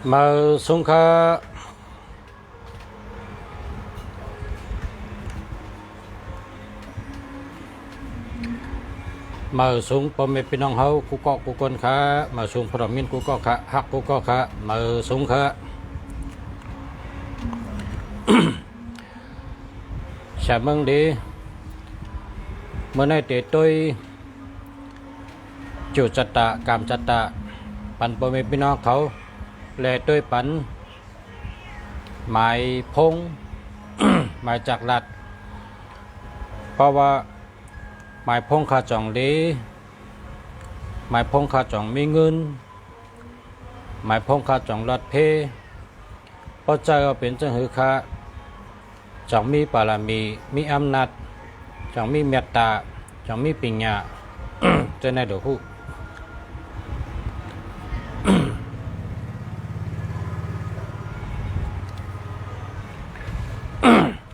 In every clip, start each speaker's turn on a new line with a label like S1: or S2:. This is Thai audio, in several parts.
S1: มาสงขลามาสูงพ่อแม่พี่น้องเฮากูเกาะกูกนขามาสูงพระมินกูเกาะขาหักกูเกาะขามาสูงขาชาเมืองดีเมื่อในเตะตุยจุจัตตะกามจัตตะปันพ่อแม่พี่น้องเขาแลตุยปันหมายพง หมายจากลัดเพราะว่าหมายพงขาจ่องดีหมายพงขาจ่องมีเงินหมายพงขาจ่องรถเพเพราะใจก็เป็นจังหือขาจ่องมีปารามีอำนาจจ่องมีเมตตาจ่องมีปัญญา จะในเดือคู่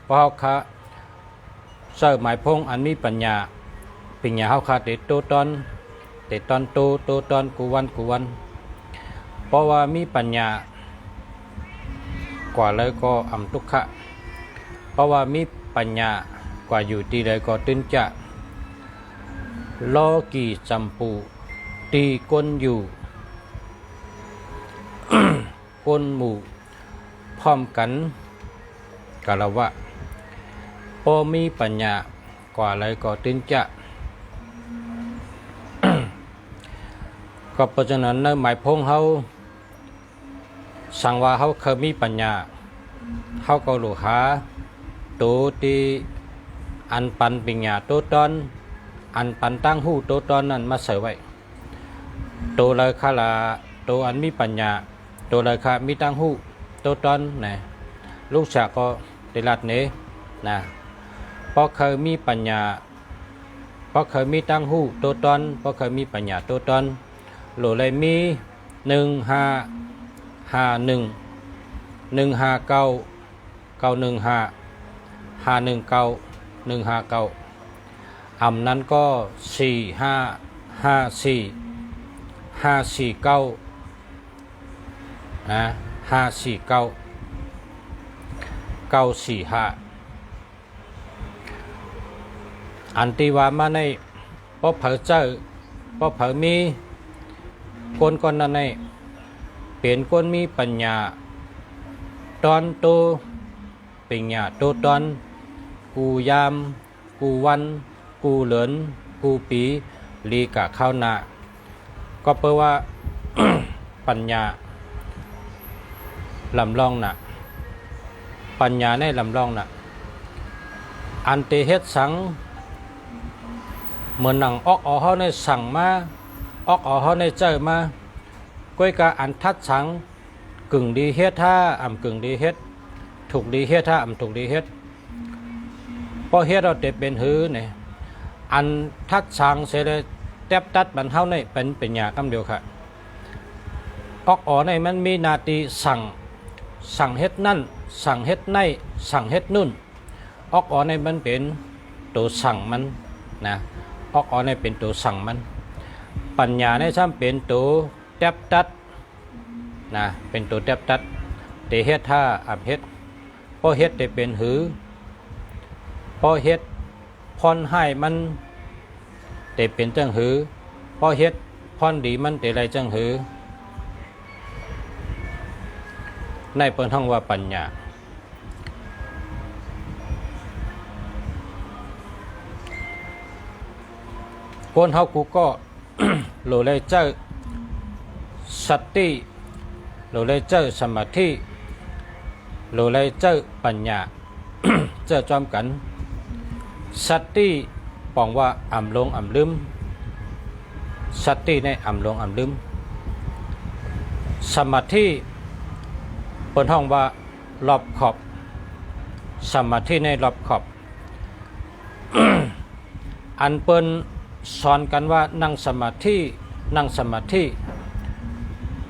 S1: เพราะเขาขาเสิร์ฟหมายพงอันมีปัญญาเขาขาติดโตตอนโตตอนกูวันเพราะว่ามีปัญญากว่าเลยก็อำทุกขะเพราะว่ามีปัญญากว่าอยู่ที่ใดก็ตื่นจะโลกีจำปูตีก้นอยู่ ก้นหมู่พร้อมกันกะละวะพอมีปัญญากว่าอะไรก็ตื่นจะ ก็เพราะฉะนั้นในหมายพงเขาสั่งว่าเขาเคยมีปัญญาเขาก็หลุหาตัวที่อันปันปัญญาตัวตอนอันปันตั้งหูตัวตอนนั้นมาเสไว้ตัวเลยค่ะละตัวอันมีปัญญาตัวเลยค่ะมีตั้งหูตัวตอนนะลูกชายก็ได้รัดเนนะเพราะเคยมีปัญญาเพราะเคยมีตั้งหูตัวตอนเพราะเคยมีปัญญาตัวตอนโหลเลยมี1551 อำนั้นก็4554 นะ549 อันที่ว่ามาในเพราะเผลอเจอเพราะเผลอมีคนนั้นในเป็นคนมีปัญญาตอนโตปัญญาโตตอนกูยามกูวันกูเหลินกูปีลีกะข้าวนาก็เพราะว่า ปัญญาลำลองน่ะปัญญาในลำลองน่ะอันเตเฮ็ดสังเหมือนหนังออกเขาในสั่งมาออกเขาในเจอมาก้อยกะอันทัดสังกึ่งดีเฮ็ดท่าอ่ำกึ่งดีเฮ็ดถูกดีเฮ็ดท่าอ่ำถูกดีเฮ็ดพอเฮ็ดเราเต็เป็นหือเนี่ยอันทัดสังเสร็จแทบตัดบรรเทาในเป็นปัญญากำเดียวค่ะออกในมันมีนาทีสั่งเฮ็ดนั่นสั่งเฮ็ดในสั่งเฮ็ดนู่นออกในมันเป็นตัวสั่งมันนะออกในเป็นตัวสั่งมันปัญญาในซ้ำเป็นตัวแทบตัดนะเป็นตัวแทบตัดเตเฮ็ดท่าอับเฮ็ดพอเฮ็ดได้เป็นหือพอเฮ็ดพรให้มันได้เป็นจังหือพอเฮ็ดพรดีมันได้ไรจังหือในเปิ้นท่องว่าปัญญาคนเฮากูก็ โลเลยเจอสติโลเลยเจอสมาธิโลเลยเจอปัญญา เจอจอมกันสติปองว่าอ่ำลงอ่ำลืมสติในอ่ำลงอ่ำลืมสมาธิเปิ้นห้องว่ารอบขอบสมาธิในรอบขอบ อันเปิ้นสอนกันว่านั่งสมาธิ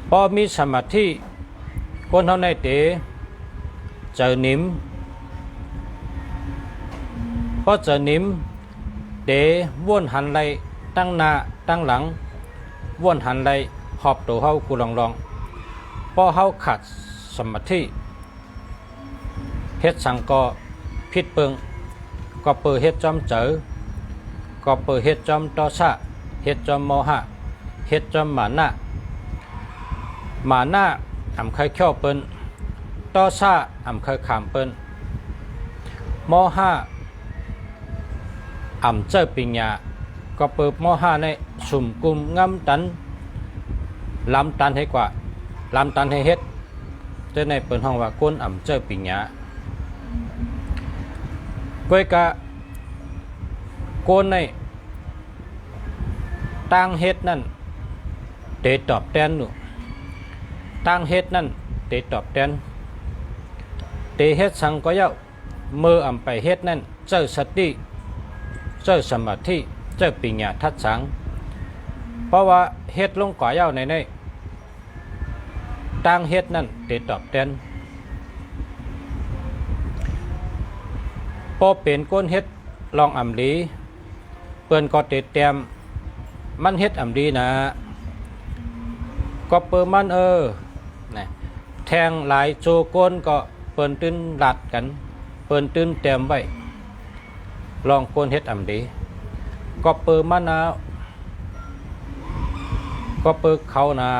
S1: พอมีสมาธิคนเท่าในเตเจอนิ่มพอเจอนิ่มเตวนหันไหลตั้งหน้าตั้งหลังวนหันไหลหอบตัวเฮากูลองพ พอเฮาขาดสมาธิเฮ็ดสังก็ผิดเปิงก็เปิดเฮ็ดจอมเจอก็เปิดเฮ็ดจอมตอสะเฮ็ดจอมโมหะเฮ็ดจอมหมานะอำเคยเขี้ยวเปิ้นตอสะอำเคยขามเปิ้นโมหะอำเจอปิญญาก็เปิดโมหะในสุ่มกุมงำตันลำตันให้กว่าลำตันให้เฮ็ดเจ้าในเปิ้นห้องว่าก้นอำเจอปิญญาก้อยกะโกนในตั้งเฮ็ดนั่นเตตอบแทนหนูตั้งเฮ็ดนั่นเตตอบแทนเตเฮ็ดสังก็เย้ามืออำไปเฮ็ดนั่นเจ้าสติเจ้าสมาธิเจ้าปัญญาทัดสังเพราะว่าเฮ็ดลงก่อเย้าในตั้งเฮ็ดนั่นเตตอบแทนพอเป็นก้นเฮ็ดลองอำลีเปิ้นก็เตเตรียมมันเฮ็ดอำดีนะก็เปิ้นมันนะแทงหลายโจก้นก็เปิ้นตื้นหลัดกันเปิ้นตื้นเตรียมไว้ลองก้นเฮ็ดอำดีก็เปิ้นมันนะก็เปิ้นเขานะ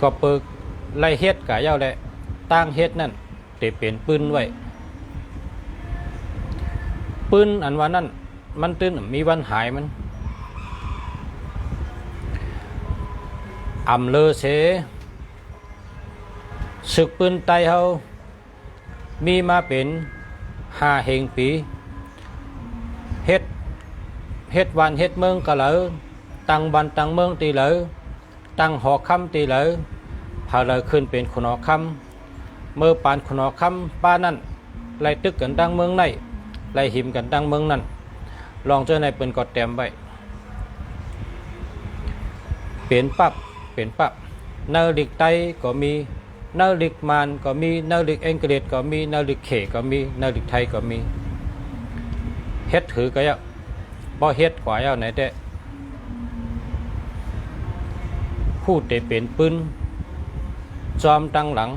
S1: ก็เปิ้นไล่เฮ็ดกะเย้าแหละตั้งเฮ็ดนั่นเตเป็นปืนไว้ปืนอันว่านั่นมันตื้นมีวันหายมันอำเลอเสศึกปืนไตเฮามีมาเป็น5 เหงปีเฮ็ดวันเฮ็ดเมืองก็เหลอตั้งวันตั้งเมืองตีเหลอตั้งหอคำตีเหลอพาเลยขึ้นเป็นคนหอคำเมื่อปานคนหอคำป้านั่นไล่ตึกกันตั้งเมืองในไล่หิมกันตั้งเมืองนั่นลองเจอในปืนกอดแต้มไว้เป็นปั๊บเนลิกไตก็มีเนลิกมานก็มีเนลิกอังกฤษก็มีเนลิกเขก็มีเนลิกไทยก็มีเฮ็ดถือก็เยอะบ่เฮ็ดกว่าเยอะไหนแต่พูดแต่เป็นปืนจอมตั้งหลัง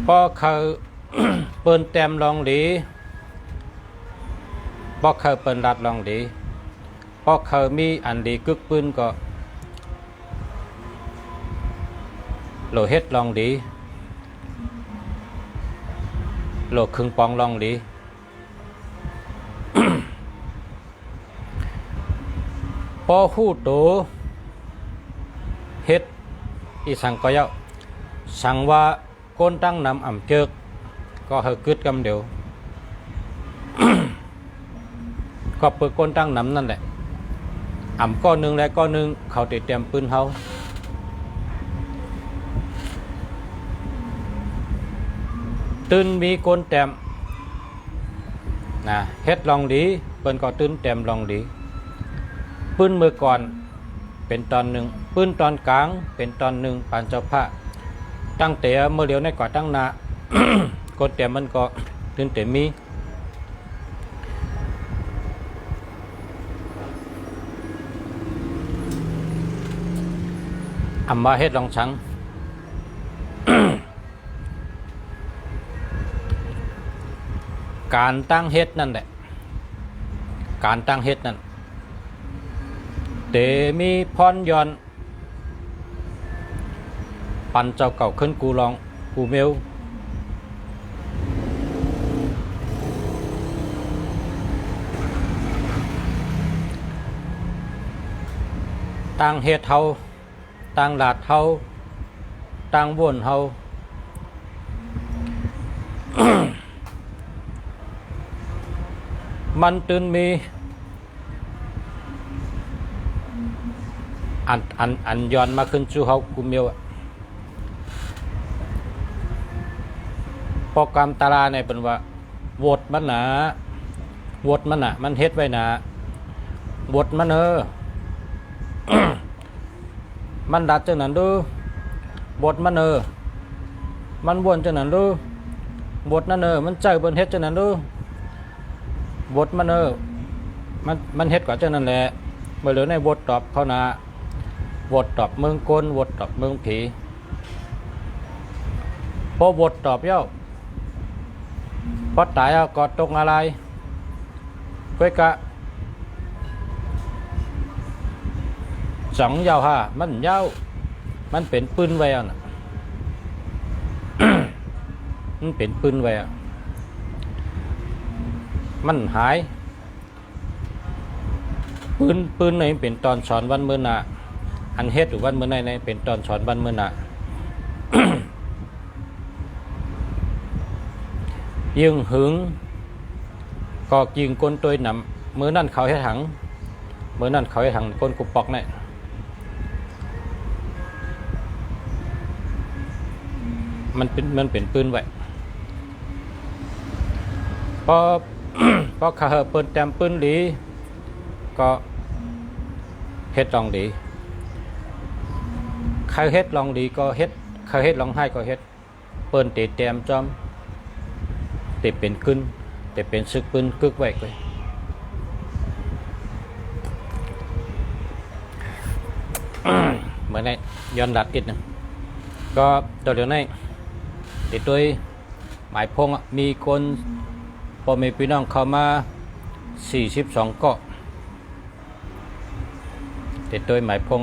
S1: พอเขาเปิ้นแต้มลองดีพอเขาเปิ้นรัดลองดีพอเขามีอันดีกึกปืนก็โลเฮ็ดลองดีโลครึ่งปองลองดี พอฮู้โตเฮ็ดอีสังก็เย้าสั่งว่าก้นตั้งนำอ่ำเจิกก็เฮกึดกำเดียว ก็เปิดก้นตั้งนำนั่นแหละอ่ำก้อนหนึ่งและก้อนหนึ่งเขาติดเตรียมปืนเขาตื่นมีก้นแต้มนะเฮ็ดลองดีเปิ้นก็ตื่นแต้มลองดีปืนมือก่อนเป็นตอนหนึ่งปืนตอนกลางเป็นตอนหนึ่งปานเจ้าพระตั้งแต่เมื่อเดียวในก่อตั้งนา กดแต่มันก็ตื่นแต่มีอำมาเฮ็ดลองชัง การตั้งเฮ็ดนั่นแหละการตั้งเฮ็ดนั่นเตมีพรย้อนปันเจ้าเก่าขึ้นกูลองกูเมลตั้งเฮ็ดเฮาตั้งหลาดเฮาตั้งวนเฮา มันตื่นมีอันย้อนมาขึ้นจูเฮากูเมลโปรแกรมตาราในเป็นว่าโหวตมันหนาโหวตมันน่ะมันเฮ็ดไว้หนาโหวตมันมันดัดจังนั้นดูโหวตมันมันวนจังนั้นดู บทนั่นมันใจเปิ้นเฮ็ดจังนั้นดูบทมันมันเฮ็ดกว่าจังนั้นแหละบ่เหลือในบทตอบเขานะบทตอบเมืองกลบทตอบเมืองผีพอบทตอบเย้าพอตายก็ตกอะไรก้อยกะสองยาวฮะมันยาวมันเป็นปืนไว้น่ะ มันเป็นปืนไว้มันหายปืนไหนเป็นตอนสอนวันมื้อน่ะอันเฮ็ดหรือวันมื้อไหนเป็นตอนสอนวันมื้อน่ะ ยิงหึงก็ยิงก้นตัวหนำมือนั่นเขาให้ถังมือนั่นเขาให้ถังก้นกุปอกเนี่ยมันเป็นปืนไว้พอ พอขาเปิดแต้มปืนดีก็เฮ็ดลองดีใครเฮ็ดลองดีก็เฮ็ดใครเฮ็ดลองให้ก็เฮ็ดเปิ้นเตะแต้มจอมเตะเป็นขึ้นแต่เป็นซึกปืนกึกไว้เลยเหมือนในย้อนดัดติดนะก็ตัวเดียวนี้ติดด้วยหมายพงมีคนพอมีพี่น้องเข้ามา42เกาะติดด้วยหมายพง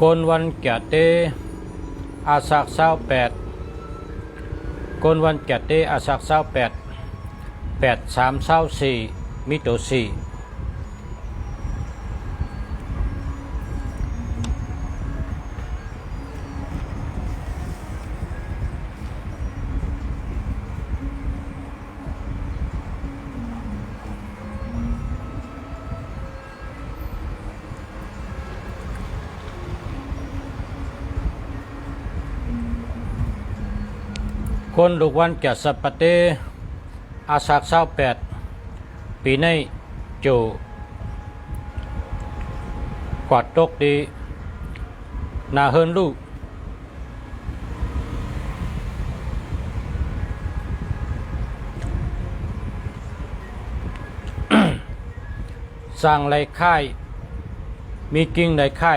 S1: คนวันแก่เตอาศัก28คนวันแก่เตอาศัก28 83 24มิโต4คนลูกวันแก่สัปปะเตอาศัก28ปีในจูกวาดตกดีนาเฮินลูกสร้างไรค่ายมีกิ่งในค่า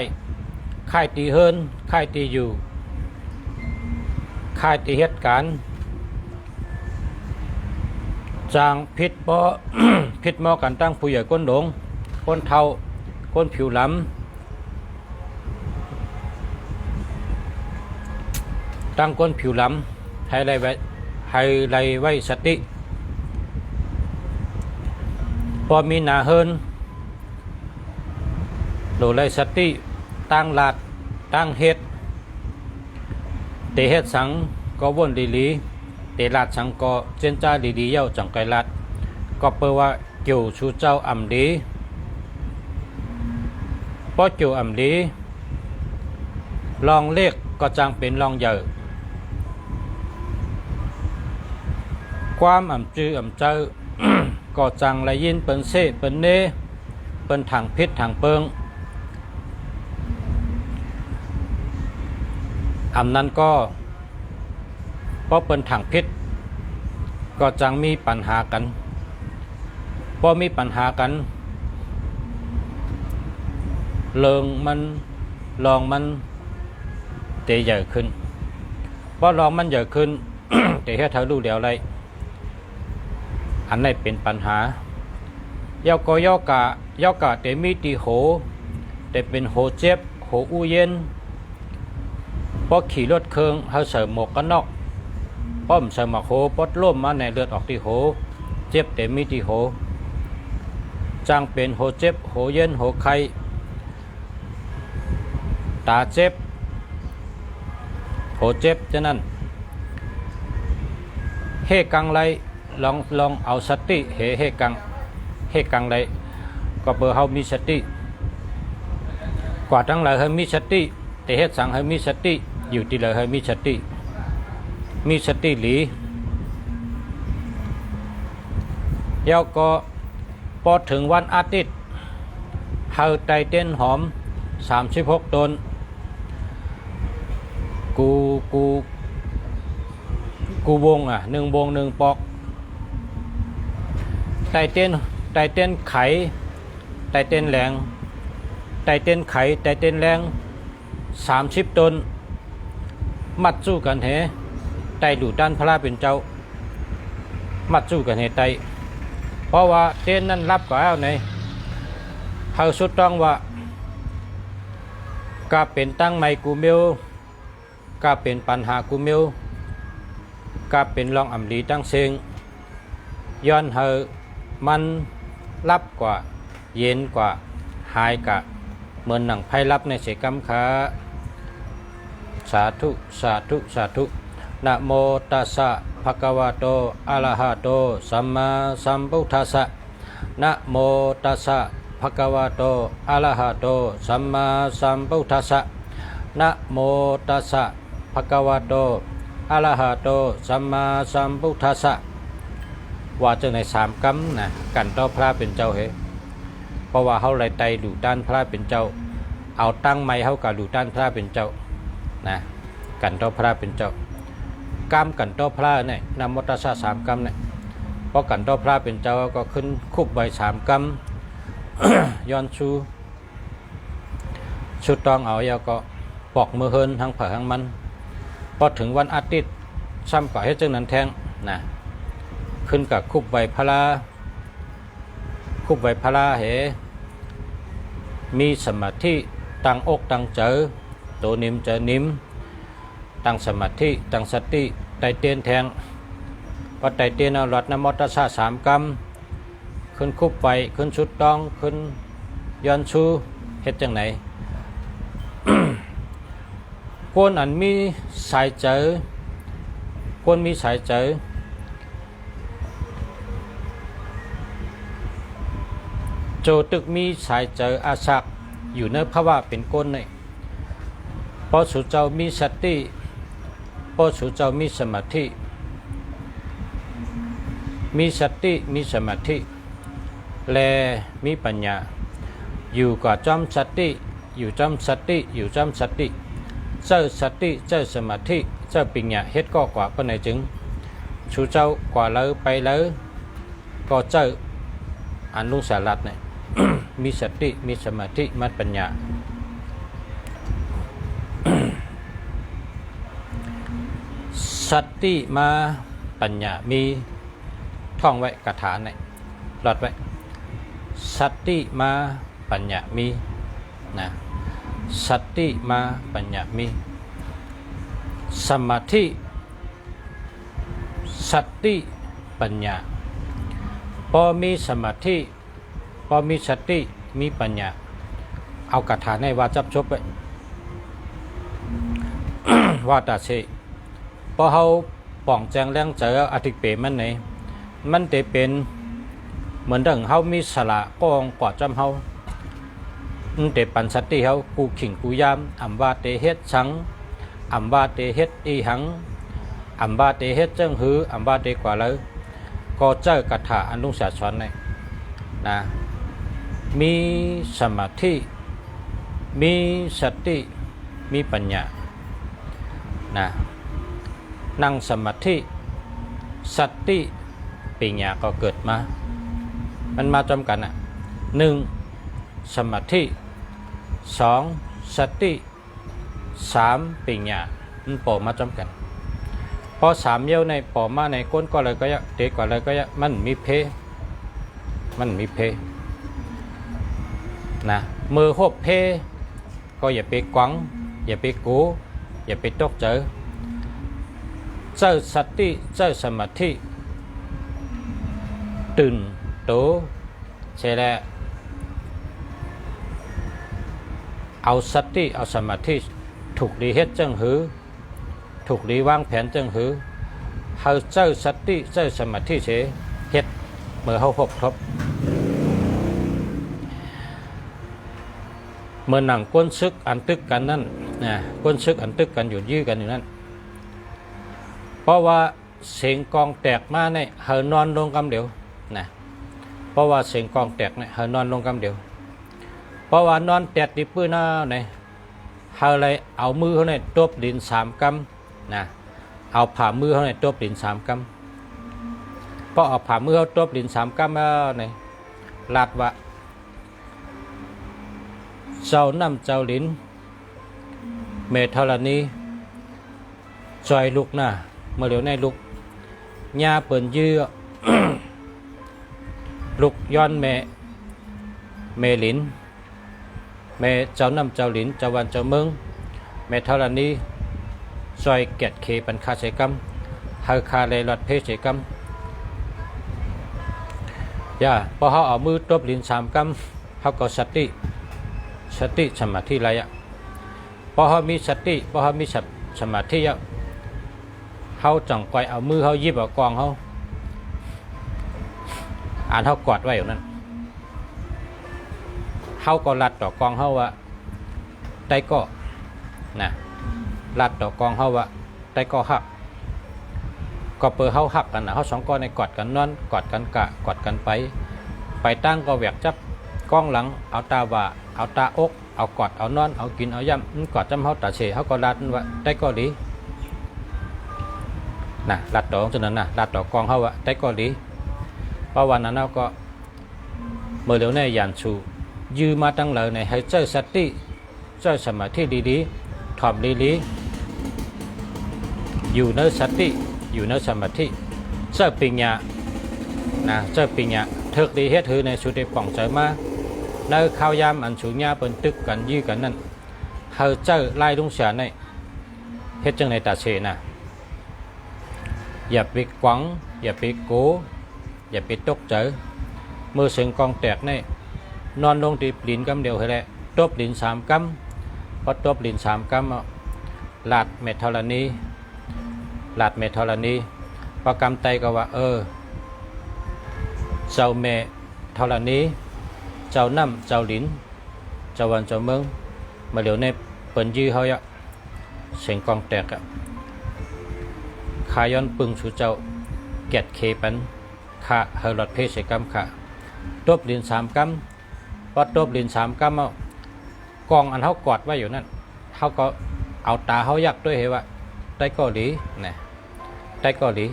S1: ยตีเฮินค่ายตีอยู่ค่ายตีเหตุการณ์จางพิษบ่ พิษมอกันตั้งผู้ใหญ่ก้นหลงก้นเทาก้นผิวหล้ำตั้งก้นผิวหล้ำให้ไรไว้สติพอมีหนาเฮินโหลไรสติตั้งหลัดตั้งเฮ็ดเตเฮ็ดสังก็วนลีเตลาดสังก็เจนจ้าดีเย้าจังไกลาดก็เปว่าเกี่ยวชูเจ้าอ่ำดีเพราะเกี่ยวอ่ำดีลองเลขก็จังเป็นลองใหญ่ความอ่ำจืออ่ำเจ้า ก็จังไรยินเปิ้นเซ่เปิ้นเนเปิ้นถังพิษถังเปิงอ่ำนั้นก็เพราะเป็นถังพิษก็จังมีปัญหากันพอมีปัญหากันลองมันเตะใหญ่ขึ้นพอลองมันใหญ่ขึ้น เตะให้เธอรู้เดี๋ยวอะไรอันนี้เป็นปัญหายอกะเตมีตีโหแต่เป็นโหเจ็บโหอู้เย็นพอขี่รถเครื่องเขาใส่หมวกกันน็อกป้อมใส่หมวกโหปดล่มมาในเลือดออกที่โหเจ็บแต่มีที่โหจังเป็นโหเจ็บโหเย็นโหไข้ตาเจ็บโหเจ็บฉะนั้นเฮกังไร ลองเอาสติเฮกังได้ก็เบอร์เฮามีสติกว่าทั้งหลายเฮามีสติแต่เฮ็ดสังเฮามีสติอยู่ที่เลยเฮามีสติหลีแล้วก็พอถึงวันอาทิตย์เฮาไตเต้นหอม36ต้นกูวง1วง1ปอกไตเต้นไขไตเต้นแหลงไตเต้นไขไตเต้นแรง30ต้นมัดสู้กันเหไตดูด้านพระเป็นเจ้ามัดสู้กันเหไตเพราะว่าเต้นนั้นรับก็เอาในเฮาสุดต้องว่าก็เป็นตั้งไมกูเมลก็เป็นปัญหากูเมลก็เป็นลองอำลีตั้งเซิงย้อนเฮามันรับกว่าเย็นกว่าหายกะเหมือนหนังไพ่รับในเสกรรมขาสาธุนะโมตัสสะภะคะวะโตอะระหะโตสัมมาสัมพุทธัสสะนะโมตัสสะภะคะวะโตอะระหะโตสัมมาสัมพุทธัสสะนะโมตัสสะภะคะวะโตอะระหะโตสัมมาสัมพุทธัสสะว่าจังใน3กรรมนะกันต่อพระเป็นเจ้าเฮเพราะว่าเฮาไล่ไตดูด้านพระเป็นเจ้าเอาตั้งไม้เฮากับดูด้านพระเป็นเจ้านะกันต่อพระเป็นเจ้ากรรมกันต่อพระเนี่ยนำมตสะ3กรรมเนี่ยเพราะกันต่อพระเป็นเจ้าก็ขึ้นคุบใบ3กรรม ย้อนชูชุดต้องเอาแล้วก็ปอกมือเฮินทั้งเผาทั้งมันพอถึงวันอาทิตย์ซ้ำก็ให้จังนั้นแทงนะขึ้นกับคุบใบพลาเหมีสมาธิตั้งอกตั้งเจอตัวนิ่มเจอนิ่มตั้งสมาธิตั้งสติไตเตียนแทงพอไตเตียนเอาหลอดน้ำมอตสะ3กรรมขึ้นคุบใบขึ้นชุดต้องขึ้นย้อนชูเฮ็ดจังไหน คนอันมีสายเจอคนมีสายเจอโจตึกมีสายเจออาศักอยู่ในภาวะเป็นก้นเนี่ยพอสุเจ้ามีสติพอสุเจ้ามีสมาธิมีสมาธิและมีปัญญาอยู่กับจอมสติอยู่จอมสติเจ้าสติเจ้าสมาธิเจ้าปัญญาเฮ็ดก็กว่าก็ไหนจึงสุเจ้ากว่าเลยไปเลยก็เจ้าอนุสารัตเนี่ย มีสติมีสมาธิมีปัญญา สติมาปัญญามีท่องไว้คาถาเนี่ยหลอดไว้สติมาปัญญามีนะสติมาปัญญามีสมาธิสติปัญญาพอมีสมาธิพอมีสติมีปัญญาเอาคาถาในว่าจับชบไป ว่าตาเชพอเขาป่องแจงแรงเจออธิเปมันไหนมันจะเป็นเหมือนดังเขามีสละกองกว่าจำเขาแต่ปัญสติเขากูขิงกูยามอัมวาเตเฮ็ดสังอัมวาเตเฮ็ดอีหังอัมวาเตเฮ็ดเจ้งหืออัมวาเตกว่าเลยก็เจอกถาอนุสาสอนในนะมีสมาธิมีสติมีปัญญานะนั่งสมาธิสติปัญญาก็เกิดมามันมาจำกัน1สมาธิ2สติ3ปัญญามันโผล่มาจำกันพอ3เยี่ยวในปอมาในก้นก็เลยก็ยะเตก็เลยก็ยะมันมีเพนะมือหบเพก็อย่าไปกวังอย่าไปกูอย่าไปตกเจอสติเจ้าสมาธิตื่นโตใช่แล้วเอาสติเอาสมาธิถูกดีเฮ็ดจังหือถูกดีวางแผนจังหือ เฮาเจ้าสติเจ้าสมาธิเฉเฮ็ดเมื่อเฮาพบทบเมื่อหนังก้นซึกอันตึกกันนั่นนะก้นซึกอันตึกกันอยู่ยื้อกันอยู่นั่นเพราะว่าเสียงกองแตกมาเนี่ยเฮานอนลงกำเดียวนะเพราะว่าเสียงกองแตกเนี่ยเฮานอนลงกำเดียวเพราะว่านอนแตกดิปื้อหน้าเนี่ยเฮาเลยเอามือเขาเนี่ยตบดิน3 กำนะเอาผ่ามือเขาเนี่ยตบดิน3 กำพอเอาผ่ามือเขาตบดิน3 กำแล้วเนี่ยลาดว่าเจ้าน้ำเจ้าลิ้นเมธรณีจอยลุกหน้าเมื่อเหลียวในลุกญาเปิ่นยื้อ ลุกย้อนเมลิ้นเมเจ้าน้ำเจ้าลิ้นเจ้าวันเจ้าเมืองเมธรณีจอยเกตเคปันคาเสกัมเฮาคาเลลอดเพเสกัมย่าพอเขาเอามือตบลิ้น3 กำเขาก็สติสมาธิไรอ่ะพอเขามีสติพอเขามีสมาธิอ่ะเขาจังไกเอามือเขายิบเอากองเขาอ่านเขากอดไว้อยู่นั่นเขาก็ลัดต่อกองเขาว่าได้ก็นะลัดต่อกองเขาว่าได้ก็หักก็เปิดเขาหักกันนะเขา2 ก้อนในกอดกันนอนกอดกันกะกอดกันไปตั้งก็แหวกจับกองหลังเอาตาว่าเอาตาอกเอากอดเอานอนเอากินเอาย่ำกอดจำเขาตาเฉยเขาก็ลัดว่าได้ก็ดีนะลัดต่อจนนั้นนะลัดต่อกองเขาว่าได้ก็ดีเพราะวันนั้นเราก็เมื่อเร็วในยานชูยืมมาตั้งเลยในให้เจ้าสติเจ้าสมาธิดีๆถ่อมดีๆอยู่ในสติอยู่ในสมาธิเจ้าปิญญานะเจ้าปิญญาเถิกดีเฮ็ดถือในสุดในป่องใจมาในข้าวยามอันสูงญาเป็นตึกกันยื้อกันนั่นเฮาเจ้าไล่ลุงเสียในเฮ็ดจังในตาเชนะอย่าไปกวังอย่าไปโกอย่าไปตกใจเมื่อเสียงกองแตกในนอนลงตีลิ้นกำเดียวให้แหละตบลิ้น3 กำพอตบลิ้น3 กำลาดเมธรณีประกำไตก็ว่าเจ้าเมธรณีเจ้าน้ำเจ้าลิ้นเจ้าวันเจ้าเมืองมาเดี๋ยวในเปิ่นยื้อเขาอะเสียงกองแตกอะขายอนปึงสู่เจ้าแกดเคปันขาเฮลอดเพศกรรมขาตบลิ้น3 กำพอตบลิ้น3 กำเอากองอันเขากอดไว้อยู่นั่นเขาก็เอาตาเขายักด้วยเหรอว่าได้ก็ดีนะได้ก็ดี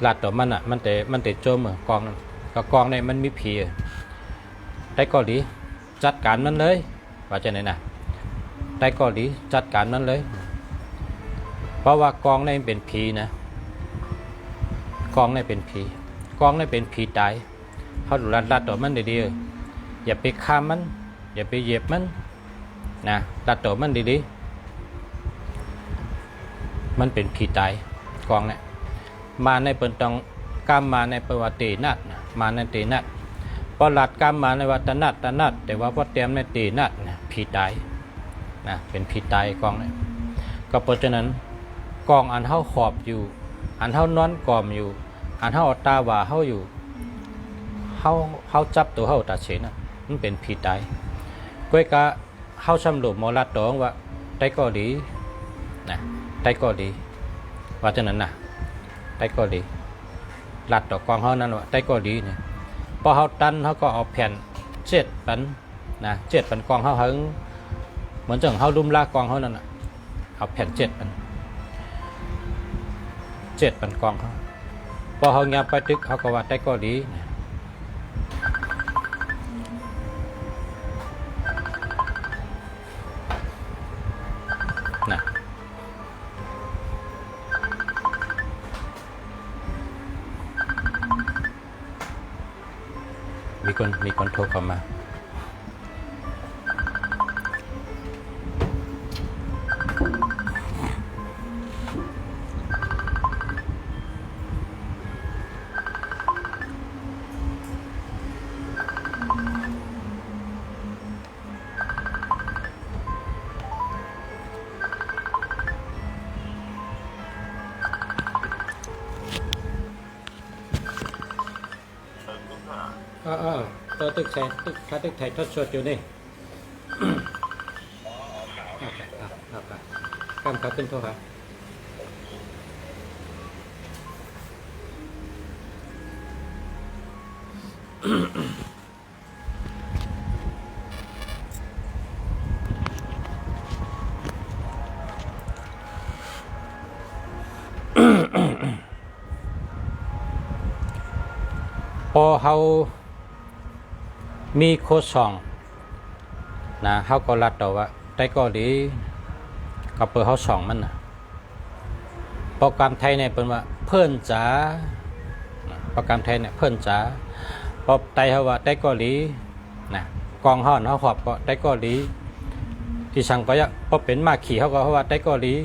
S1: ลาดต่อมันอ่ะมันแต่โจมกองนั่นก็กองในมันมีผีได้ก็ดีจัดการมันเลยว่าจะไหนนะได้ก็ดีจัดการมันเลยเพราะว่ากองในเป็นผีนะกองในเป็นผีตายเขาดูลัดต่อมันดีๆอย่าไปข้ามมันอย่าไปเหยียบมันนะลัดต่อมันดีๆมันเป็นผีตายกองเนี่ยมาในเปิ่นตองกรรมมาในประวัตินัดมาในตีนัดพอหลัดกรรมมาในวัตนัดแต่ว่าพอเตรียมในตีนัดผีตายนะเป็นผีตายกองเนี่ยก็เพราะฉะนั้นกองอันเท่าขอบอยู่อันเท่านอนกอมอยู่อันเท่าตาว่าเท่าอยู่เท่าจับตัวเท่าตัดเฉนมันเป็นผีตายก้อยกะเท่าชำหลุมมอลัดตองว่าได้ก็ดีนะได้ก็ดีว่าฉะนั้นนะได้ก็ดีลัดต่อกองเขานั้นว่าได้ก็ดีเนี่ยพอเขาตันเขาก็เอาแผ่น7 ปันนะ7 ปันกองเขาหึงเหมือนจังเขาลุ่มลากกองเขานั่นน่ะเอาแผ่น7 ปันกองเขาพอเขาเงียบไปตึกเขาก็ว่าได้ก็ดีนะมีคนโทรเข้ามา ตัวตึกใส่ตึกค่าตึกไทยทดสดอยู่นี่กำกับขึ้นโทษครับพอเขามีโค้ดสองนะเขาก็รัดต่อว่าได้ก็ดีกับเปิดเขาสองมันนะโปรแกรมไทยเนี่ยเป็นว่าเพื่อนจ๋าโปรแกรมไทยเนี่ยเพื่อนจ๋าพอไทยเขาว่าได้ก็ดีนะกองห่อนเขาขอบก็ได้ก็ดีที่สั่งก็ยะพอเป็นมาขี่เขาก็ว่าได้ก็ดี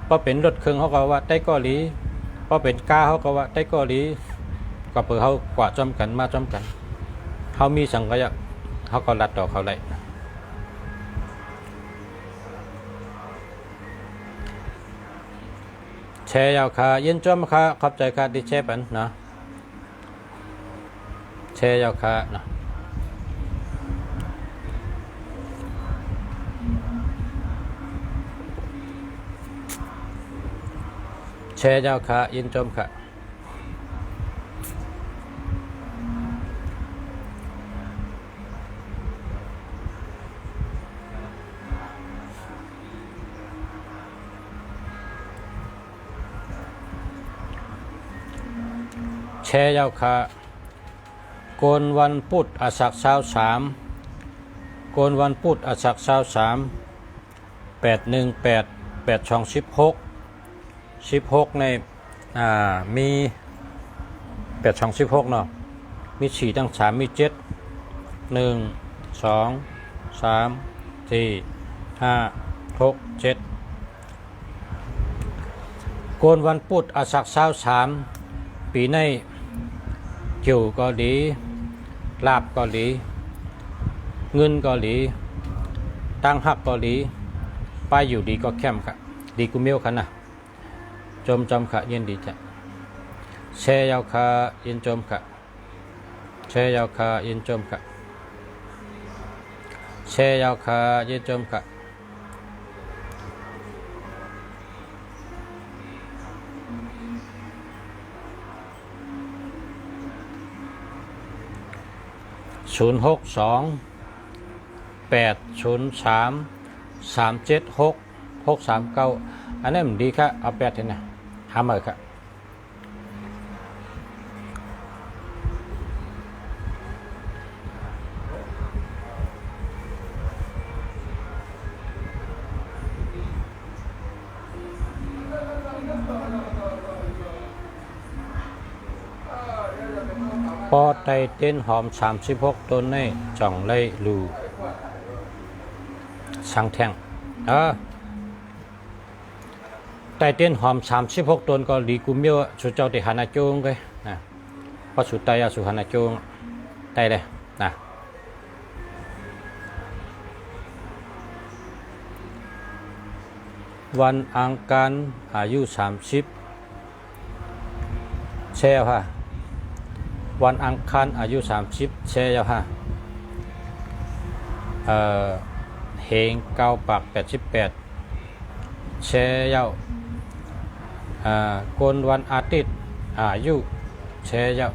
S1: พอเป็นรถเครื่องเขาก็ว่าได้ก็ดีพอเป็นก้าเขาก็ว่าได้ก็ดีก็เปิดเขากว่าจอมกันมาจอมกันเขามีสั่งก็ยะเขาก็รัดต่อเขาเลยแชร์ยาวค่ะยินจมค่ะขอบใจค่ะที่แชร์ปันเนาะแชร์ยาวค่ะเนาะแชร์ยาวค่ะยินจมค่ะแชร์ยาวค่ะโกนวันพุธอาสักเช้าสามโกนวันพุธอาสักเช้าสาม818 8 2 16ในมี8 2 16เนาะมี4ตั้ง3มี7 1 2 3 4 5 6 7โกนวันพุธอาสักเช้าสามปีในเกี่ยวก็ดีลาบก็ดีเงินก็ดีตั้งหักก็ดีไปอยู่ดีก็แคมค่ะดีกูเมียวค่ะนะจมจำค่ะเย็นดีจ้ะแชร์ยาวค่ะเย็นจมค่ะแชร์ยาวค่ะเย็นจมค่ะแชร์ยาวค่ะเย็นจมค่ะ062 803 376 639อันนี้มันดีค่ะเอา8เห็นนะหามาค่ะพอไตเต้นหอม36ต้นในจ่องไล่ลูสังแทงไตเต้นหอม36ต้นก็ดีกุมเยอะสุดเจ้าติหานาโจงเลยนะพอสุดไตสุหานาโจงไตเลยนะวันอังคารอายุ30แช่ค่ะวันอังคารอายุ30แช่ยาวค่ะเฮงเก้าปาก88แช่ยาวกนวันอาทิตย์อายุแช่ยาว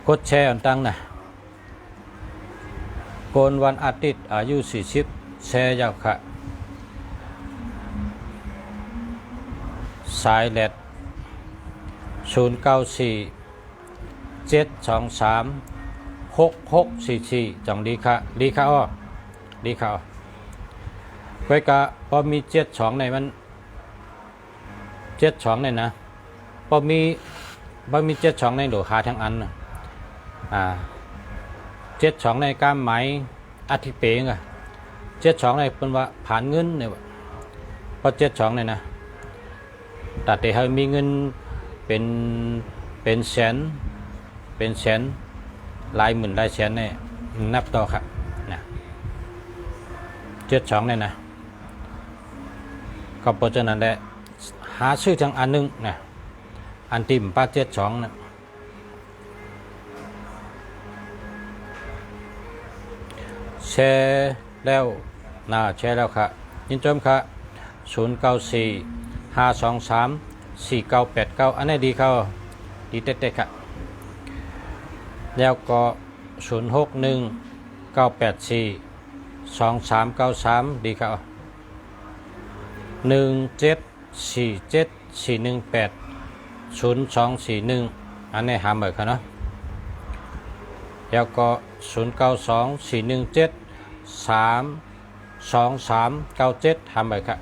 S1: กดแชร์อันตั้งนะกนวันอาทิตย์อายุ40แช่ยาวค่ะสายแลด094 723 6644จังดีค่ะดีค่ะอ้อดีค่ะไว้กะพอมี72ในมัน72ในนะพอมี72ในโหลหาทั้งอัน72ในก้ามไหมอาทิเปง72ในเป็นว่าผ่านเงินเนี่ยพอ72ในนะแต่เธอมีเงินเป็นแสนหลายหมื่นหลายแสนเนี่ยนับต่อครับนะ72เนี่ยนะ ก็เพราะฉะนั้นแหละหาชื่อจังอันนึงนะอันติมป้า72นะแชร์แล้วแชร์แล้วค่ะยินจมค่ะ0945234989อันนี้ดีเข้าดีเต๊ะๆค่ะแล้วก็0619842393ดีครับ17474180241อันนี้หาเหมือนกันเนาะแล้วก็092417329397หาเหมือนกัน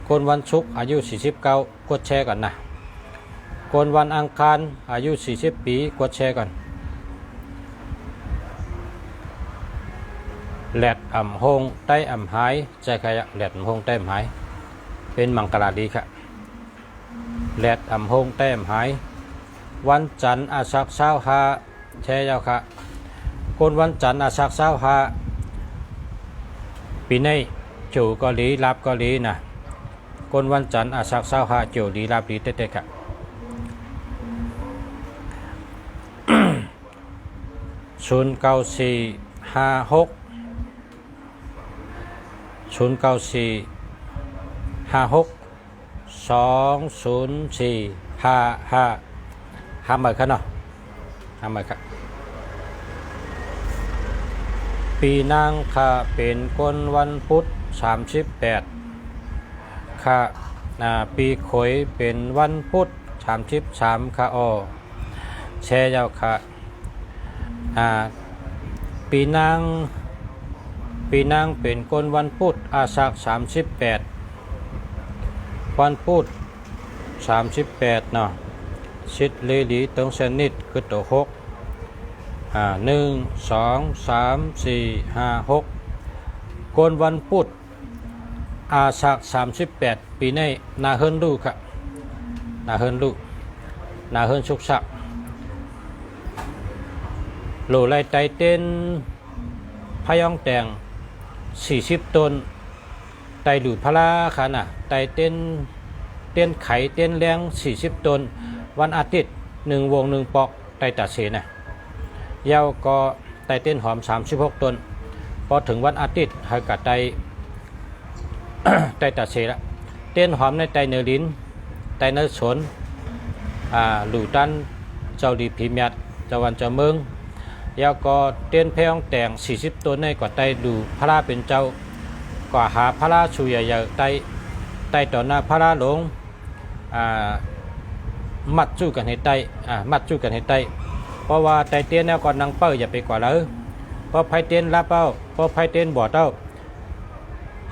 S1: คนวันศุกร์อายุ49กดแชร์ก่อนนะคนวันอังคารอายุ40ปีกดแชร์ก่อนแหลดอ่ำหงใต้อ่ำหายใจขยะแหลดอ่ำหงใต้อ่ำหายเป็นมังกรดีค่ะแหลดอ่ำหงใต้อ่ำหายวันจันทร์อาสักเช้าหาแช่ยาวค่ะคนวันจันทร์อาสักเช้าหาปีนี้จู่เกาหลีรับเกาหลีนะคนวันจันทร์อาสักเช้าหาจู่ดีรับดีเต๊ะๆค่ะ0945605456หาเหมือนกันเนาะหาเหมือนกันปีนางค่ะเป็นคนวันพุธ38ค่ะปีขอยเป็นวันพุธ33ค่ะแชร์ยาวค่ะปีนางเป็นคนวันพุธอาสัก38วันพุธ38เนาะชิดเลดีตรงเส้นนิดคือตัว6 1 2 3 4 5 6คนวันพุธอาสัก38ปีนี้นาเฮิรนลูกค่ะนาเฮิรนลูกนาเฮิรนสุกสักโหลไลไตเต้นพยองแต่ง40ต้นไตดูดพลาค่ะนะไตเต้นไข่เต้นแรง40ต้นวันอาทิตย์1วง1ปอกไตตัดเสนะยาวก็ไตเต้นหอม36ต้นพอถึงวันอาทิตย์ให้กับไต ไตตัดเสละเต้นหอมในไตเนื้อลิ้นไตเนื้อสนหลูตันเจ้าดีพิมิยัดเจ้าวันเจ้าเมืองยาวก็เต้นเพยองแต่ง40ต้นในกว่าไตดูพระเป็นเจ้ากว่าหาพระชูใหญ่ๆไตต่อหน้าพระหลงมัดจู้กันให้ไตมัดจู้กันให้ไตเพราะว่าไตเตี้ยนแล้วก่อนนางเป้าอย่าไปกว่าเลยเพราะไพเตี้ยนรับเป้าเพราะไพเตี้ยนบ่อเต้า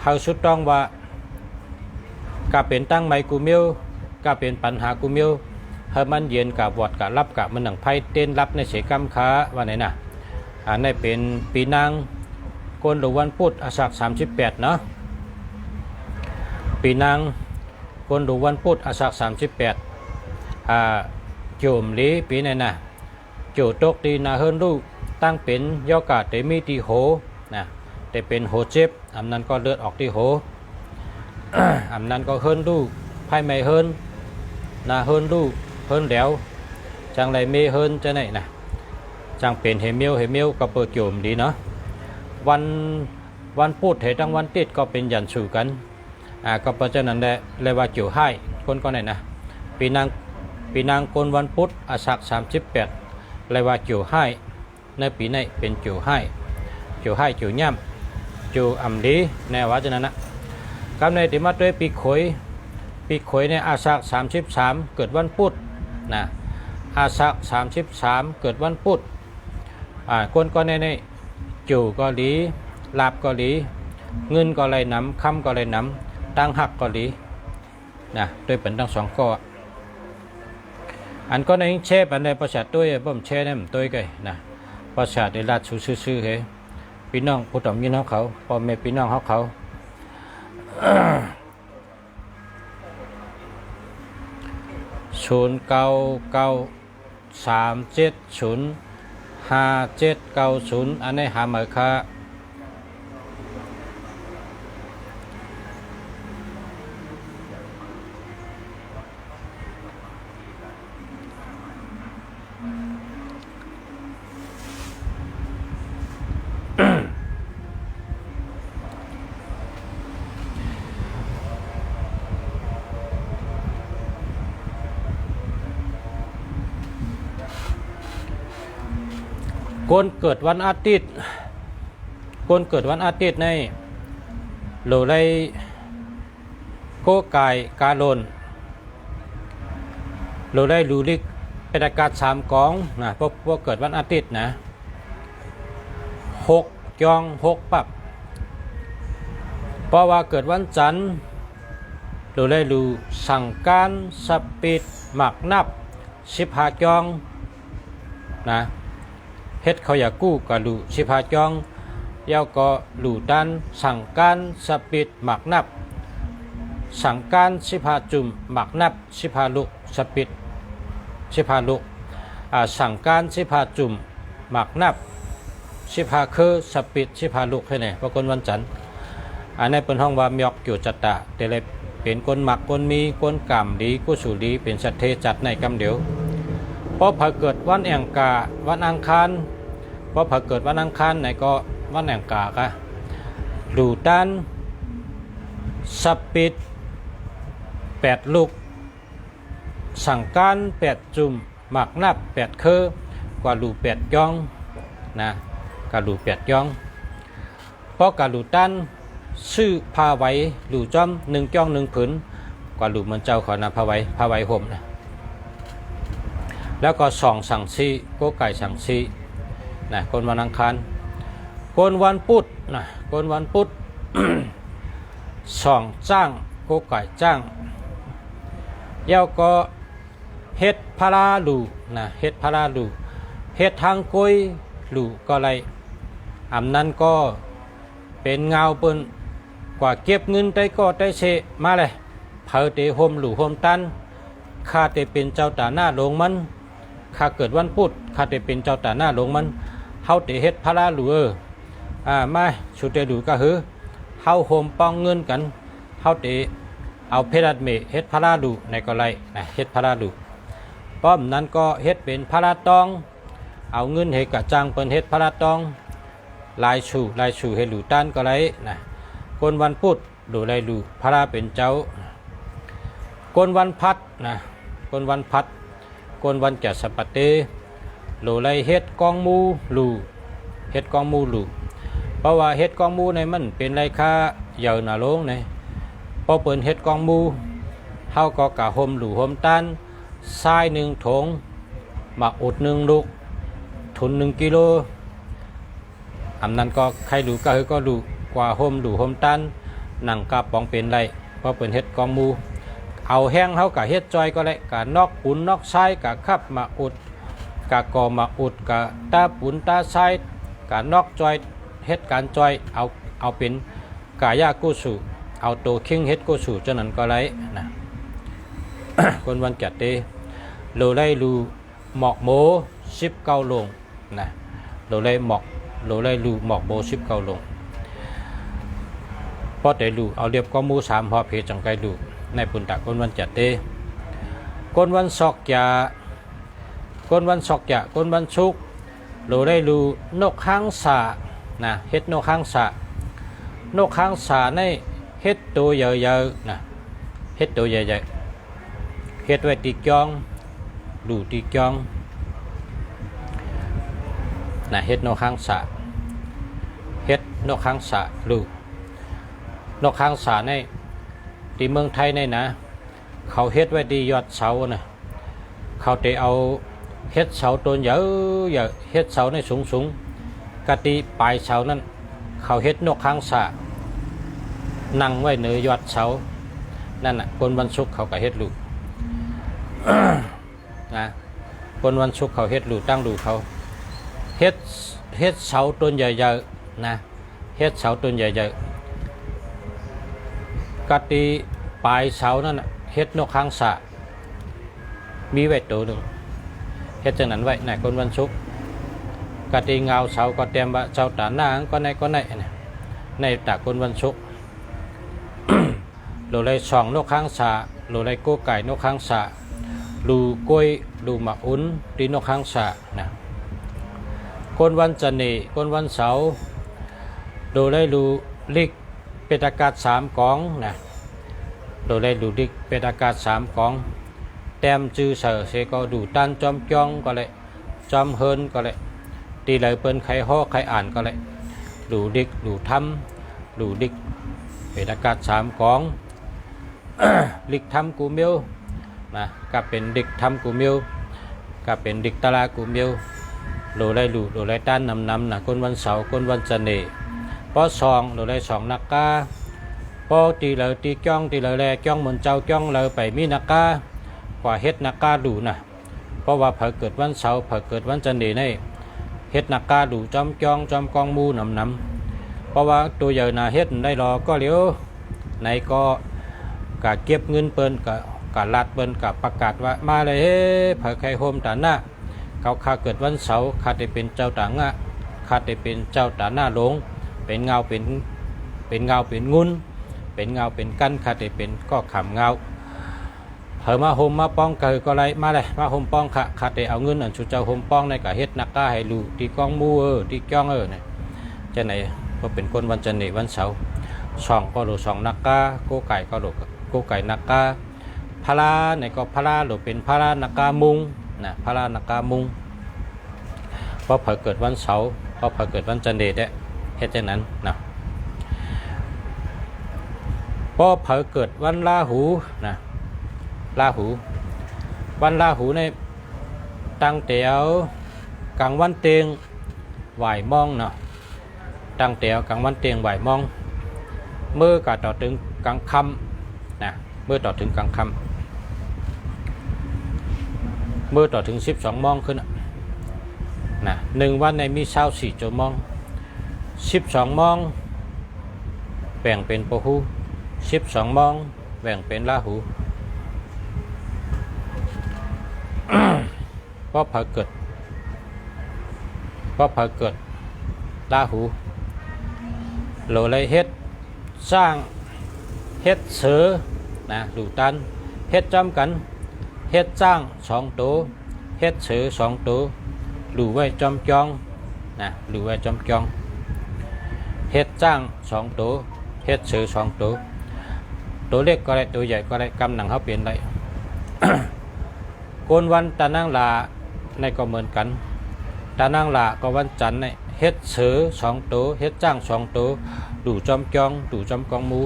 S1: เฮาสุดต้องว่ากาเป็นตั้งไมกูมิวกาเป็นปัญหากูมิวเฮามันเย็นกับวอดกับรับกับมันหนังไพเตี้ยนรับในเสกรรมค้าว่าไหนน่ะในเป็นปีนางโกนหรือวันพุธอาสัก38เนาะปีนางโกนหรือวันพุธอาสัก38โจมลีปีไหนน่ะโจตกตีนาเฮิรนลูกตั้งเป็นยอกาเตมีตีโหนะแต่เป็นโหเจ็บอำนั้นก็เลือดออกที่โห อำนั้นก็เฮิรนลูกไพ่ไม่เฮิรนนาเฮิรนลูกเฮิรนแล้วจังไรเมเฮิรนจะไหนนะจังเป็นเฮเมียวก็เปิดโจมดีเนาะวันพูดเหตุวันติดก็เป็นยันสู่กันก็เพราะฉะนั้นแหละเลยว่าเกี่ยวให้คนก็ไหนนะปีนางคนวันพุธอาสัก38เลยว่าเกี่ยวให้ในปีนี้เป็นเกี่ยวให้เกี่ยวย่ำเกี่ยวอ่ำดีแนวว่าจะนั้นนะกำในติมาด้วยปีขอยในอาสัก33เกิดวันพุธนะอาสัก33เกิดวันพุธคนก็ในจู่ก็ดีลาบก็ดีเงินก็เลยนำคำก็เลยนำตั้งหักก็ดีนะโดยเป็นทั้งสองข้ออันก็ในเชฟอันในประชาตัวบ่มเชฟเนี่ยมันตัวไก่นะประชาได้ลาดซื่อๆเฮ้พี่น้องผู้ต่อมยินเขาพ่อแม่พี่น้องเขา0993705790อันนี้หาหมายค่า คนเกิดวันอาทิตย์คนเกิดวันอาทิตย์ในโหลไลโกไก่กาโลนโหลไลลูลิกเป็นอากาศ3กองนะพวกเกิดวันอาทิตย์นะ6จอง6ปับเพราะว่าเกิดวันจันทร์โหลไลลูสั่งการสปีดหมักนับ15จองนะเฮ็ดเขาอยากกู้กับลู15จองเย้าก็ลูดันสั่งการสปีดหมักนับสั่งการ15จุ่มหมักนับ15ลูกสปีด15ลูกสั่งการ15จุ่มหมักนับ15คือสปีด15ลูกให้แน่เพราะคนวันจันทร์อันนี้เป็นห้องว่ามีออกอยู่จัตตะแต่เลยเป็นคนหมักคนมีคนกรรมดีกุศลดีเป็นสัตเทจัดในกำเดียวเพราะพอเกิดวันแองกาวันอังคารเพราะพอเกิดวันอังคารไหนก็วันแองกากะดูด้านสปีด8ลูกสั่งการ8จุ่มหมักนับ8คือกว่าลู8ย่องนะกาลู8ย่องเพราะกาลูด้านซื้อผ้าไว้ลูจอม1จ้อง1ผืนกว่าลูเหมือนเจ้าขอนะผ้าไว้ห่มนะแล้วก็2สั่งซีโกไก่สั่งซีนะคนวันอังคารคนวันพุธนะคนวันพุธ 2จ้างโกไก่จ้างเย้าก็เฮ็ดพาราลูนะเฮ็ดพาราลูเฮ็ดทางกุยลูก็ไรอำนั้นก็เป็นเงาเปิ้นกว่าเก็บเงินได้ก็ได้เสมาเลยเผาเตห่มหลูห่มตันข้าเตเป็นเจ้าตาหน้าลงมันข้าเกิดวันพุธข้าเตเป็นเจ้าตาหน้าลงมันเฮาเตเฮ็ดพาราลูมาชุดเตดูก็คือเฮาห่มป้องเงินกันเฮาเตเอาเพชรเมเฮ็ดพาราลูในก็ไรนะเฮ็ดพาราลูป้อมนั้นก็เฮ็ดเป็นพาราตองเอาเงินให้กะจังเปิ้นเฮ็ดพาราตองลายชูให้หลูต้านก็ไรนะคนวันพุธดูไรลูพาราเป็นเจ้าคนวันพัดนะคนวันพัดคนวันแก่สปัตเตโหลไรเฮ็ดกองมูลูเฮ็ดกองมูลูเพราะว่าเฮ็ดกองมูในมันเป็นไรค่าเยอะหนาลงในพอเปิดเฮ็ดกองมูเฮาก็กะห่มหลูห่มตันทราย1ถุงหมักอุด1ลูกทุน1กิโลอำนั้นก็ใครดูก็คือก็ดูกว่าห่มดูห่มตันหนังกะปองเป็นไรเพราะเป็นเฮ็ดกองมูเอาแห้งเขากะเฮ็ดจอยก็เลยกะนอกปุนนอกทรายกะขับมาอุดกะกอมาอุดกะตาปุนตาทรายกะนอกจอยเฮ็ดการจอยเอาเป็นกายากุสุเอาโตคิงเฮ็ดกุสุจนั้นก็ไรนะ คนวันจัดเตโลไลลูหมอกโม19ลงนะโลไลลูหมอกโม19ลงพอแต่ลูเอาเรียบก็มู3หอบเพจังไกลูในปุนตะคนวันจัดเตคนวันศอกยาคนวันศอกยาคนวันชุกโลไลลูนกค้างสานะเฮ็ดนกค้างสานกค้างสาในเฮ็ดตัวใหญ่ๆนะเฮ็ดตัวใหญ่ๆเฮ็ดไว้ตีจองดูตีจองนะเฮ็ดนกค้างสาเฮ็ดนกค้างสาลูกนกค้างสาในที่เมืองไทยในนะเขาเฮ็ดไว้ที่ยอดเสานะเขาได้เอาเฮ็ดเสาต้นใหญ่เฮ็ดเสาในสูงกะติปลายเสานั้นเขาเฮ็ดนกค้างสานั่งไว้เหนือยอดเสานั่นน่ะคนวันศุกร์เขาก็เฮ็ดลูก นะคนวันศุกร์เขาเฮ็ดลูกตั้งลูกเขาเฮ็ดเสาต้นใหญ่ๆนะเฮ็ดเสาต้นใหญ่ๆกะติปลายเสานั่นน่ะเฮ็ดนกค้างสามีไว้ตัวหนึ่งเฮ็ดจังนั้นไว้ในคนวันศุกร์กะติเงาเสาก็เตรียมว่าเจ้าตาหน้าก็ในตาคนวันศุกร์ โลไรสองนกค้างสาโลไรโกไก่นกค้างสาลูกล้วยลูหมักอุ้นตีนกค้างสานะคนวันจันทร์คนวันเสาร์โลไรลูลิกเป็นอากาศ3กองนะโลไรลูลิกเป็นอากาศ3กองแต้มจื้อเสือเสก็ดูตันจอมจองก็เลยจอมเฮินก็เลย ตีเลยเปิ้นใครฮ้อใครอ่านก็เลยดูดิกดูทำดูดิกเป็นอากาศ3กอง ลิกทำกูมิวนะก็เป็นดิกทำกูมิวก็เป็นดิกตาลากูมิวโลได้ดูโลได้ต้านนำนะคนวันเสาร์คนวันจันทร์ปอซองโลได้2นักกาปอตีเลยตีจ้องตีเลยแลจ้องเหมือนเจ้าจ้องเลยไปมีนักกากว่าเฮ็ดนักกาดูนะเพราะว่าเผอเกิดวันเสาร์เผอเกิดวันจันทร์นี่เฮ็ดนักกาดูจอมจ้องจอมกองมูนำเพราะว่าตัวใหญ่น่ะเฮ็ดได้รอก็เลี้ยวในก็กะเก็บเงินเปิ้นกะลัดเปิ้นกะประกาศว่ามาเลยเฮ้เผอใครโฮมตาหน้าเขาข้าเกิดวันเสาร์ข้าได้เป็นเจ้าตางะข้าได้เป็นเจ้าตาหน้าหลงเป็นเงาเป็นเงาเป็นงุนเป็นเงาเป็นกั้นข้าได้เป็นก็ขำเงาเผอมาโฮมมาป้องก็ไรมาเลยมาโฮมป้องข้าได้เอาเงินอันชุดเจ้าโฮมป้องในกะเฮ็ดนักกาให้ลูตีกองมูตีจ้องเนี่ยจะไหนก็เป็นคนวันจันทร์วันเสาร์2ก็โล2นักกาโกไก่ก็โลโกไก่นักกาพาราในก็พาราโลเป็นพารานักกามุงนะพารานักกามุงเพราะเผอเกิดวันเสาร์เพราะเผอเกิดวันจันทร์ได้เฮ็ดจังนั้นนะพอเผอเกิดวันราหูนะราหูวันราหูในตั้งเตียวกลางวันเตียงไหวมองเนาะตั้งเตียวกลางวันเตียงไหวมองเมื่อกะต่อถึงกลางค่ำนะเมื่อต่อถึงกลางค่ำเมื่อต่อถึง12 โมงขึ้นนะ1 วันในมี24 ชั่วโมง12 โมงแบ่งเป็นพหู12 โมงแบ่งเป็นราหูเพราะเผอเกิดราหูโลเลยเฮ็ดสร้างเฮ็ดเสือนะดูตันเฮ็ดจำกันเฮ็ดสร้าง2 ตัวเฮ็ดเสือ2 ตัวดูไว้จอมจองนะดูไว้จอมจองเฮ็ดสร้าง2 ตัวเฮ็ดเสือ2 ตัวตัวเล็กก็ได้ตัวใหญ่ก็ได้กำหนังเขาเปลี่ยนได้ โกนวันตะนางลาในก็เหมือนกันตะนางลาก็วันจันทร์ในเฮ็ดเสือ2 ตัวเฮ็ดจ้าง2 ตัวดูจอมจองดูจอมกองมู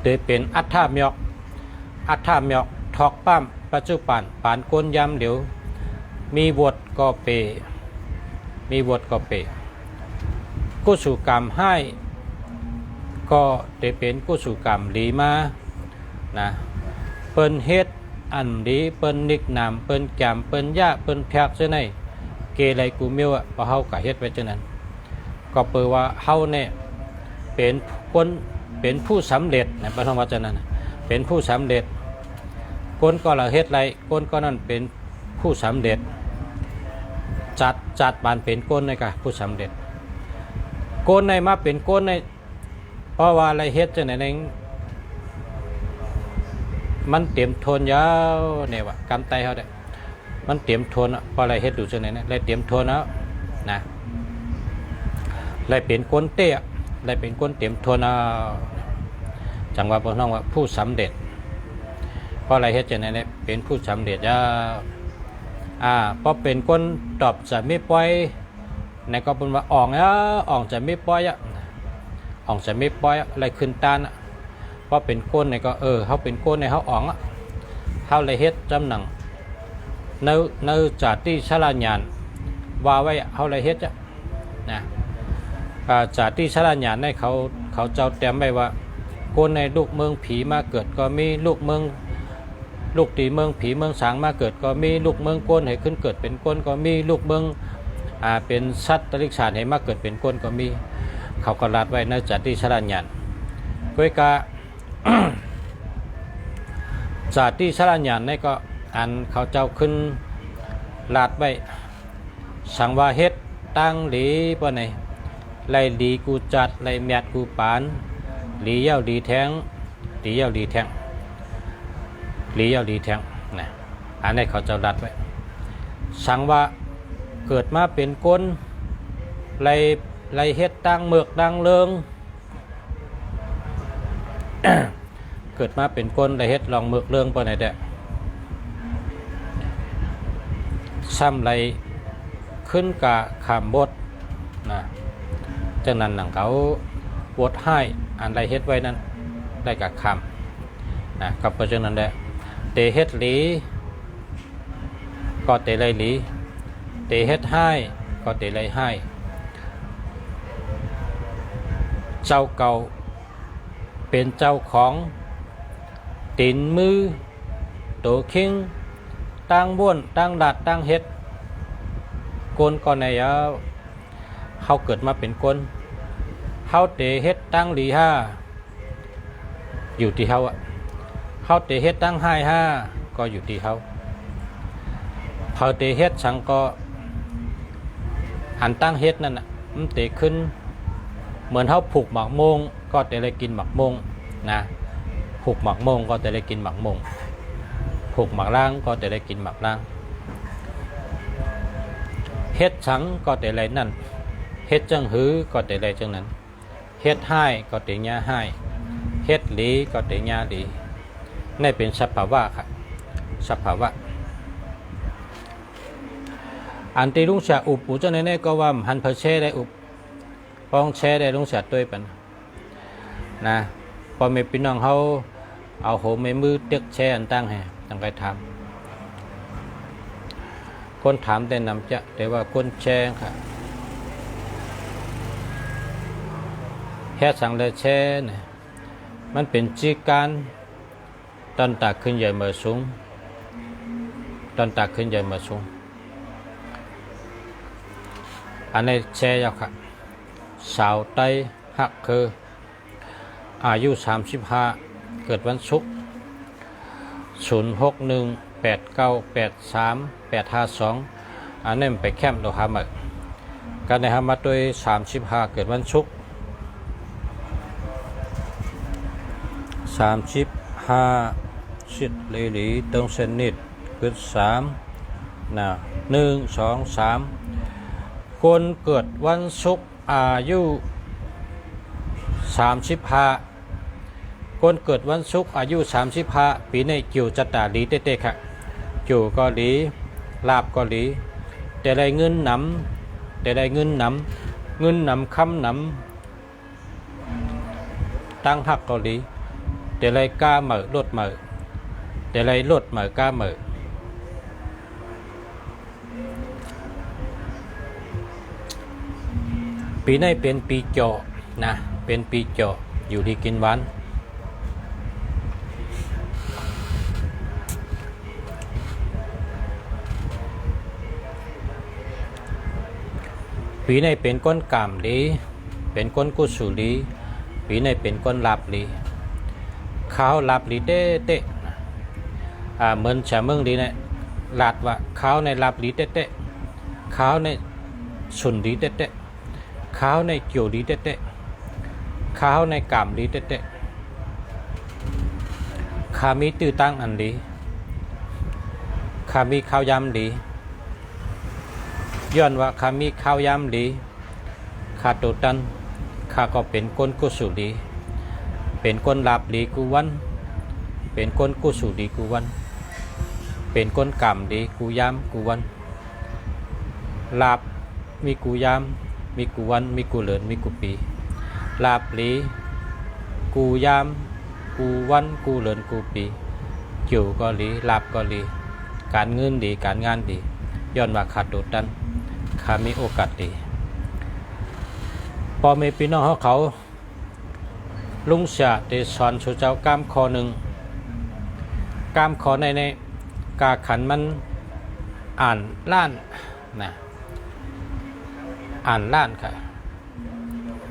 S1: เตเป็นอัฏฐามยอกทอกปั้มปัจจุบันปานก้นยำเดี๋ยวมีบทก็เปกุศลกรรมให้ก็เตเป็นกุศลกรรมลีมานะเปิ้นเฮ็ดอันดีเปิ้นนิกนามเปิ้นจำเปิ้นยะเปิ้นแพกเช่นไหนเกไลกูเมียวอ่ะพอเฮากะเฮ็ดไว้จังนั้นก็เปิดว่าเฮาเนี่ยเป็นผู้สำเร็จนะพระธรรมวจนะเป็นผู้สำเร็จคนก็ละเฮ็ดไรคนก็นั่นเป็นผู้สำเร็จจัดบานเป็นคนในกะผู้สำเร็จคนในมาเป็นคนในเพราะว่าอะไรเฮ็ดจังไหนเองมันเตรียมทนยาวเนี่ยว่ากำไตเขาได้มันเตรียมทนเพราะอะไรเฮ็ดดูจังไหนเนี่ยเลยเตรียมทนแล้วนะเลยเป็นคนเตี้ยเลยเป็นคนเตรียมทนจังว่าพวกน้องว่าผู้สำเร็จเพราะอะไรเฮ็ดจังไหนเนี่ยเป็นผู้สำเร็จยาวเพราะเป็นคนตอบจะไม่ปล่อยในก็เป็นว่าอ่องจะไม่ปล่อยอ่องจะไม่ปล่อยอะไรขึ้นตานเพราะเป็นก้นในก็เขาเป็นก้นในเขาอ่องเขาเลยเฮ็ดจำหนังเนื้อจัดที่ชลาญานว่าไว้เขาเลยเฮ็ดนะจัดที่ชลาญานในเขาเจ้าเต็มไว้ว่าก้นในลูกเมืองผีมาเกิดก็มีลูกเมืองตีเมืองผีเมืองสางมาเกิดก็มีลูกเมืองก้นให้ขึ้นเกิดเป็นก้นก็มีลูกเมืองเป็นสัตว์ตริกชาติให้มาเกิดเป็นก้นก็มีเขาก็รัดไว้ในจัดที่ชลาญานก้อยกา จัดที่ชลาญานในก็อันเขาเจ้าขึ้นลาดไว้สังวาเฮ็ดตั้งหลีป่ะไหนไล่ดีกูจัดไล่แมดกูปานหลีเย้าดีแทงนะอันนี้เขาเจ้าลาดไว้สังว่าเกิดมาเป็นก้นไล่เฮ็ดตั้งเมือกดังเลิง เกิดมาเป็นก้นไล่เฮ็ดลองเมือกเลิงป่ะไหนเด้อซ้ำไร ขึ้นกะขามบดนะจากนั้นหนังเขาบดให้อันใดเฮ็ดไว้นั้นได้กะขามนะกับเพราะฉะนั้นแหละเตเฮ็ดหลีก็เตไรหลีเตเฮ็ดให้ก็เตไรให้เจ้าเก่าเป็นเจ้าของตีนมือโตคิงตั้งบ้วนตั้งดัดตั้งเฮ็ดกนก่อนในเขาเกิดมาเป็นคนเขาเตเฮ็ดตั้งหลีห้าอยู่ที่เขาเขาเตเฮ็ดตั้งให้ห้าก็อยู่ที่เขาเขาเตเฮ็ดสังก็อันตั้งเฮ็ดนั่นมันเตขึ้นเหมือนเขาผูกหมักโมงก็เตเลยกินหมักโมงนะผูกหมักโมงก็เตเลยกินหมักโมงผูกหมักล่างก็เตเลยกินหมักล่างเฮ็ดสังก็เตเลยนั่นเฮ็ดจังหือก็เตเลยจังนั้นเฮ็ดให้ก็เตญาให้เฮ็ดหลีก็เตญาหลีนี่เป็นสภาวะครับสภาวะอันที่ลุงเสียอุบอุจในนี้ก็ว่าหันเพอเช่ได้อุบป้องแช่ได้ลุงเสียตัวเป็นนะพอมีพี่น้องเขาเอาหัวมือเด็กแช่อันตั้งให้ตั้งใจทำคนถามแต่นำจะแต่ว่าคนแช่ค่ะแค่สั่งเลยแช่เนี่ยมันเป็นจีการตอนตักขึ้นใหญ่เมื่อสูงตอนตักขึ้นใหญ่เมื่อสูงอันนี้แช่ยาวค่ะสาวไตหักคืออายุ35เกิดวันศุกร์0618983852อันนี้ไปแคมป์โดฮามาการในฮามาโดย35เกิดวันศุกร์35สิบเลลีตรงเส้นนิดเกิด3นะ1 2 3คนเกิดวันศุกร์อายุ35คนเกิดวันศุกร์อายุ35ปีในจิวจัตตาลีเต้ๆค่ะจิวก็หลีลาบก็หลีแต่ได้เงินนำแต่ได้เงินนำเงินนำคำนำตั้งหักก็หลีแต่ได้กล้าเหม่อลดเหม่อแต่ได้ลดเหม่อกล้าเหม่อปีนี้เป็นปีเจาะนะเป็นปีเจาะอยู่ที่กินหวานปีนี้เป็นก้นกามลีเป็นก้นกุศลีปีนี้เป็นก้นลาบลีข้าวลาบลีเต้เหมือนชาเมืองดีเนี่ยลาดว่าข้าวในลาบลีเต้ข้าวในสุนลีเต้ข้าวในเกี่ยวลีเต้ข้าวในกามลีเต้ข้ามีตื้อตั้งอันลีข้ามีข้าวยำลีย้อนว่าข้ามีข้าวยำลีข้าโตตันข้าก็เป็นก้นกุศลีเป็นก้นลาบลีกูวันเป็นก้นกุศลีกูวันเป็นก้นกามลีกูยำกูวันลาบมีกูยำมีกูวันมีกูเหลินมีกูปีลาบลีกูยามกูวันกูเหลินกูปีจิ๋วก็ลีลาบก็ลีการเงินดีการงานดีย้อนว่าขาดโดดดันขามีโอกาสดีพอมีพี่น้องเขาลุงเสียได้สอนสู่เจ้ากล้ามคอหนึ่งกล้ามคอในกาขันมันอ่านล้านนะอ่านล้านค่ะ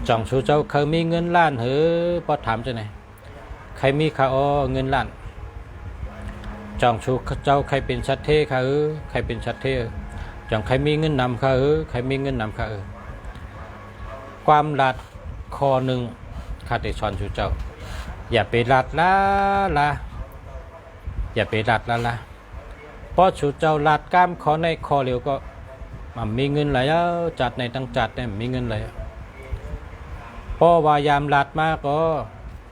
S1: จ่องชูเจ้าเคยมีเงินล้านเหรอพอถามจะไหนใครมีค่ะอ๋อเงินล้านจ่องชูเจ้าใครเป็นชัดเทค่ะใครเป็นชัดเทจ่องใครมีเงินนำค่ะใครมีเงินนำค่ะความลัดคอหนึ่งข้าได้สอนชูเจ้าอย่าไปลัดละอย่าไปลัดละเพราะชูเจ้าลัดกล้ามคอในคอเร็วก็มันมีเงินไหลจัดในตั้งจัดเนี่ยมีเงินไหลพอวายามลัดมากก็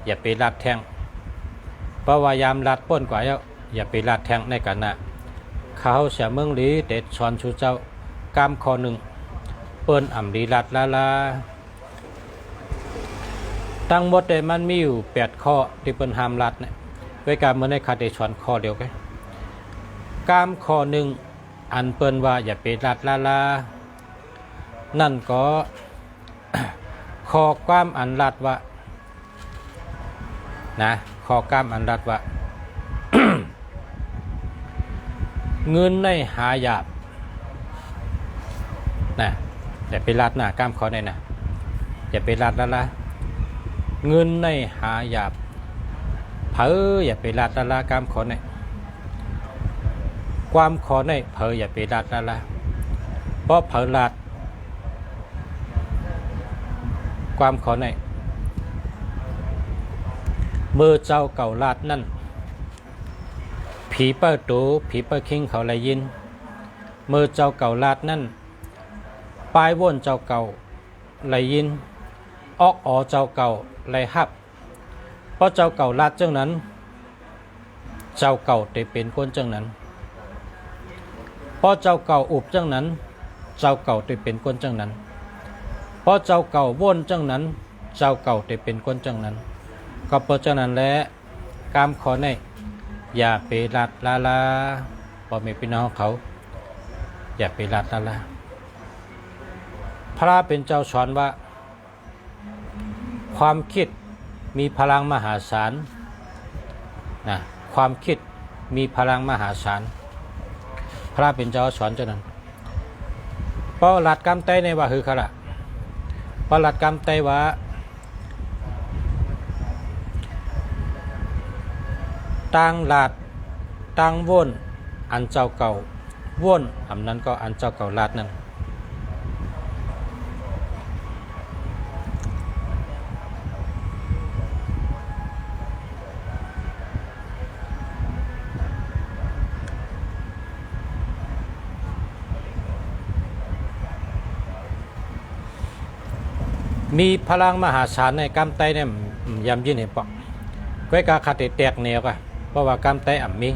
S1: อย่าไปลัดแทงพอวายามลัดป้นกว่าอย่าไปลัดแทงในกันนะเขาเสียเมืองลีเด็ดสอนชูเจ้า กามข้อหนึ่งเปิ้นอ่ำลีลัดลาลาทั้งหมดเลยมันมีอยู่8ข้อที่เปิ้นห้ามลัดเนี่ยด้วยการเมื่อในคาเดชอนข้อเดียวกันกามข้อหนึ่งอันเปิ้นว่าอย่าไปลัดลาลานั่นก็ ข้อความอันลัดว่านะข้อความอันลัดว่า เงินในหาหยาบนะอย่าไปลัดนะกามข้อนี้นะอย่าไปลัดลาลาเงินในหาหยาบเผลออย่าไปลัดลาลากามข้อนี้ความข้อนี้เผลออย่าไปลัดลาลาเพราะเผลอลัดความข้อนี้เมื่อเจ้าเก่าลาดนั่นผีเปิดตูผีเปิดคิงเขาเลยยินเมื่อเจ้าเก่าลาดนั่นปลายว่นเจ้าเก่าเลยยินออกอ๋อเจ้าเก่าเลยฮับเพราะเจ้าเก่าลาดจังนั้นเจ้าเก่าได้เป็นคนจังนั้นเพราะเจ้าเก่าอุบจังนั้นเจ้าเก่าได้เป็นคนจังนั้นเพราะเจ้าเก่าว่นจังนั้นเจ้าเก่าได้เป็นคนจังนั้นก็เพราะฉะนั้นและกามข้อนี้อย่าไปลัดลาลาพ่อแม่พี่น้องเขาอย่าไปลัดลาลาพระเป็นเจ้าสอนว่าความคิดมีพลังมหาศาลนะความคิดมีพลังมหาศาลพระเป็นเจ้าสอนเจ้านั้นเพราะหลัดกรรมไตในว่าคือขละเพราะหลัดกรรมไตว่าต่างลาดต่างว่นอันเจ้าเก่าว่นอันนั้นก็อันเจ้าเก่าลาดนั่นมีพลังมหาศาลในกรรมไตเนี่ยยำยินเห็นปะก้อยกาขัดแตกแนวกันเพราะว่ากรรมไตอ่ำมี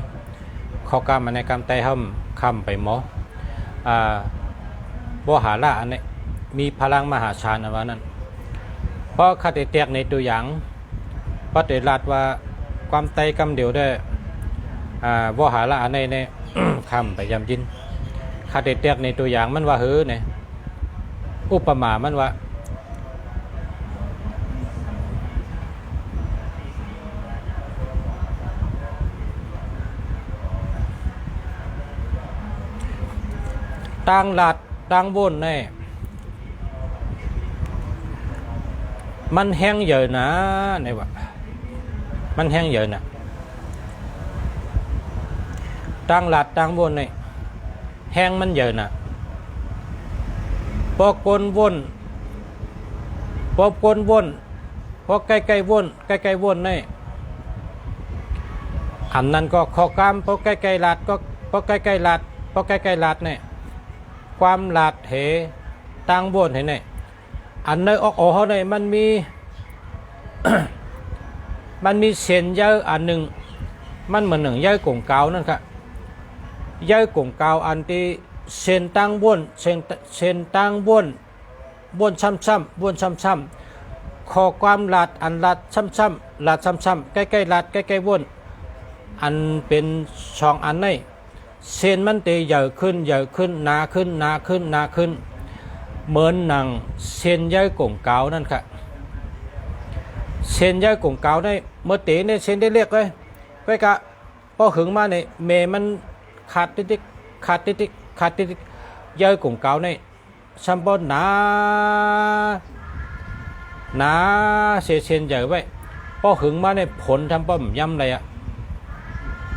S1: ข้อกรรมในกรรมไตห้ามคำไปหมอบ่หาละอันนี้มีพลังมหาศาลอันว่านั้นเพราะขัดแตกในตัวอย่างเพราะเดรัดว่าความไตกรรมเดียวได้บ่หาละอันนี้เนี่ย คำไปยำยินขัดแตกในตัวอย่างมันว่าเฮ้อเนี่ยอุปมามันว่าต่างหลัดต่างว่นแน่มันแห้งเยอะนะเนี่ยว่ามันแห้งเยอะนะต่างหลัดต่างว่นเนี่ยแห้งมันเยอะนะพอก้นว่นพอก้นว่นพอใกล้ๆว่นใกล้ๆว่นเนี่ยอันนั้นก็ข้อกล้ามพอใกล้ๆหลัดก็พอใกล้ๆหลัดพอใกล้ๆหลัดเนี่ยความหลาดเหตั้งบนเห็นไหมอันในออกเขาเนี่ยมันมี มันมีเส้นเยอะอันหนึ่งมันเหมือนหนึ่งเยอะกงเกานั่นครับเยอะกงเกาอันที่เส้นตั้งบนเส้นตั้งบนบนช้ำๆบนช้ำๆข้อความหลาดอันหลาดช้ำๆหลาดช้ำๆใกล้ๆหลาดใกล้ๆบนอันเป็นช่องอันนี้เส้นมันเตยใหญ่ขึ้นใหญ่ขึ้นหนาขึ้นหนาขึ้นหนาขึ้นเหมือนหนังเส้นใยกงเกานั่นค่ะเส้นใยกงเกาได้เมื่อเตะเนี่ยเส้นได้เรียกเลยไปกะพอหึงมาเนี่ยเมมันขาดติ๊กขาดติ๊กขาดติ๊กใยกงเกาเนี่ยซัมบอนหนาเส้นใหญ่ไว้พอหึงมาเนี่ยผลทำป้อมย่ำเลยอ่ะ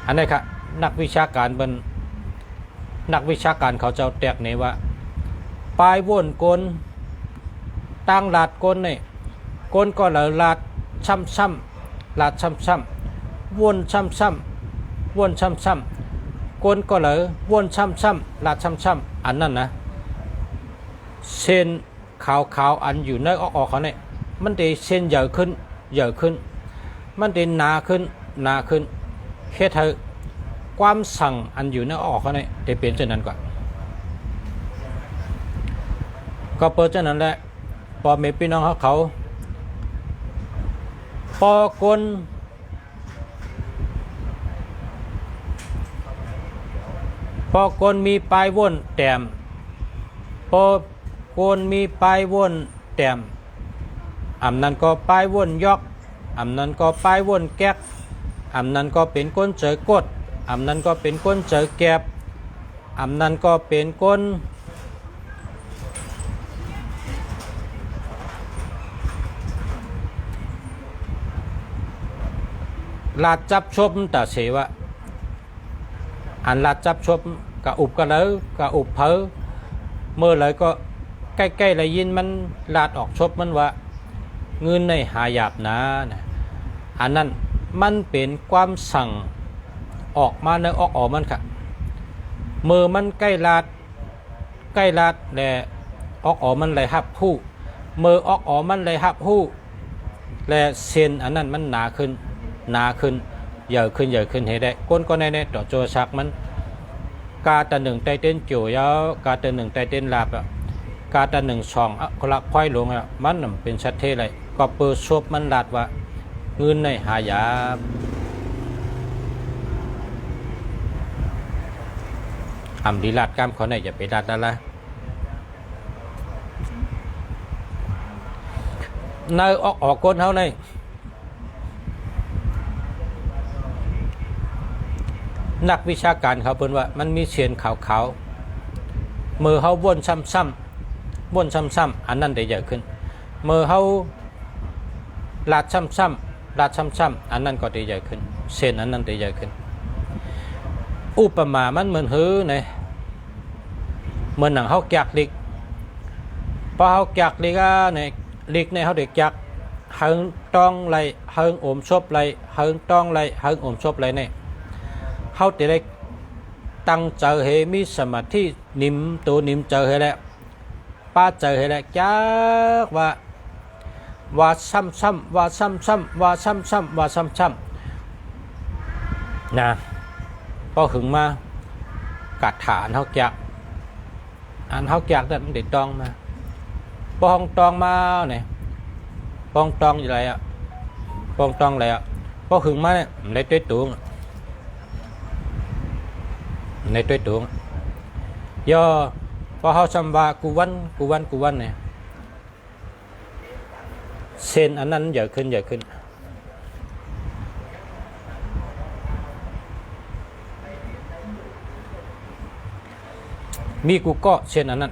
S1: อันนี้ค่ะนักวิชาการเป็นนักวิชาการเขาเจ้าแตกเนี่ยว่าปลายว่นกลตั้งหลาดกลเนี่ยกลก็เลยหลาดช้ำๆหลาดช้ำๆว่นช้ำๆว่นช้ำๆกลก็เลยว่นช้ำๆหลาดช้ำๆอันนั้นนะเส้นขาวๆอันอยู่ในออกเขาเนี่ยมันจะเส้นใหญ่ขึ้นใหญ่ขึ้นมันจะหนาขึ้นหนาขึ้นเฮ็ดให้ความสั่งอันอยู่ในออกเขาเนี่ยจะเปลี่ยนเช่นนั้นก่อน ก็เปิดเจ้านั้นแหละพอเมพี่น้องเขาพอกนมีปลายว่นแต้มพอกนมีปลายว่นแต้มอำนั้นก็ปลายว่นยอกอำนั้นก็ปลายว่นแก๊กอำนั้นก็เป็นก้นเจอกดอำนั้นก็เป็นก้นเจอแก็บอำนั้นก็เป็นก้นลาดจับชบแต่เสวะอันลาดจับชบกะอุบกะเลยกะอุบเพอเมื่อไรก็ใกล้ๆเลยยินมันลาดออกชบมันว่าเงินในหายาบนะอันนั้นมันเป็นความสั่งออกมาในออกมันค่ะเมื่อมันใกล้ลาดและออกมันเลยหับผู้เมื่อออกมันเลยหับผู้และเส้นอันนั้นมันหนาขึ้นใหญ่ขึ้นให้ได้ก้นก็ในต่อโจชักมันกาตะหนึ่งไตเต้นเกี่ยวยาวกาตะหนึ่งไตเต้นลาบอ่ะกาตะหนึ่งช่องก็ลักพ้อยลงอ่ะมันเป็นชัดเทเลยก็เปิดซบมันลาดว่าเงินในหายาอำดีลาดกล้ามเขาไหนอย่าไปลาดนั่นละในออกก้นเขาในนักวิชาการเขาเพิ่นว่ามันมีเสียนขาวๆมือเขาวนซ้ำๆอันนั้นได้เยอะขึ้นมือเขาลาดซ้ำๆอันนั้นก็ได้เยอะขึ้นเส้นอันนั้นได้เยอะขึ้นอุปมามันเหมือนหื้อเนี่ยเหมือนหนังเขาแกกลิกพอเขาแกกลิกเนี่ยลิกเนี่ยเขาเด็กแกกเฮิงต้องไรเฮิงอมชบไรเฮิงต้องไรเฮิงอมชบไรเนี่ยเขาจะได้ตั้งเจอให้มีสมาธินิ่มตัวนิ่มเจอให้แล้วป้าเจอให้แล้วจักว่าซ้ำนะพอถึงมากัดฐานเขาแกกอันเขาแกกนั่นมันติดตองมาพอห้องตองมาเนี่ยพอห้องตองอะไรอ่ะพอห้องตองอะไรอ่ะพอถึงมาเนี่ยในตัวตัวย่อพอเขาจำว่ากูวันเนี่ยเส้นอันนั้นใหญ่ขึ้นมีกูก็เส้นอันนั้น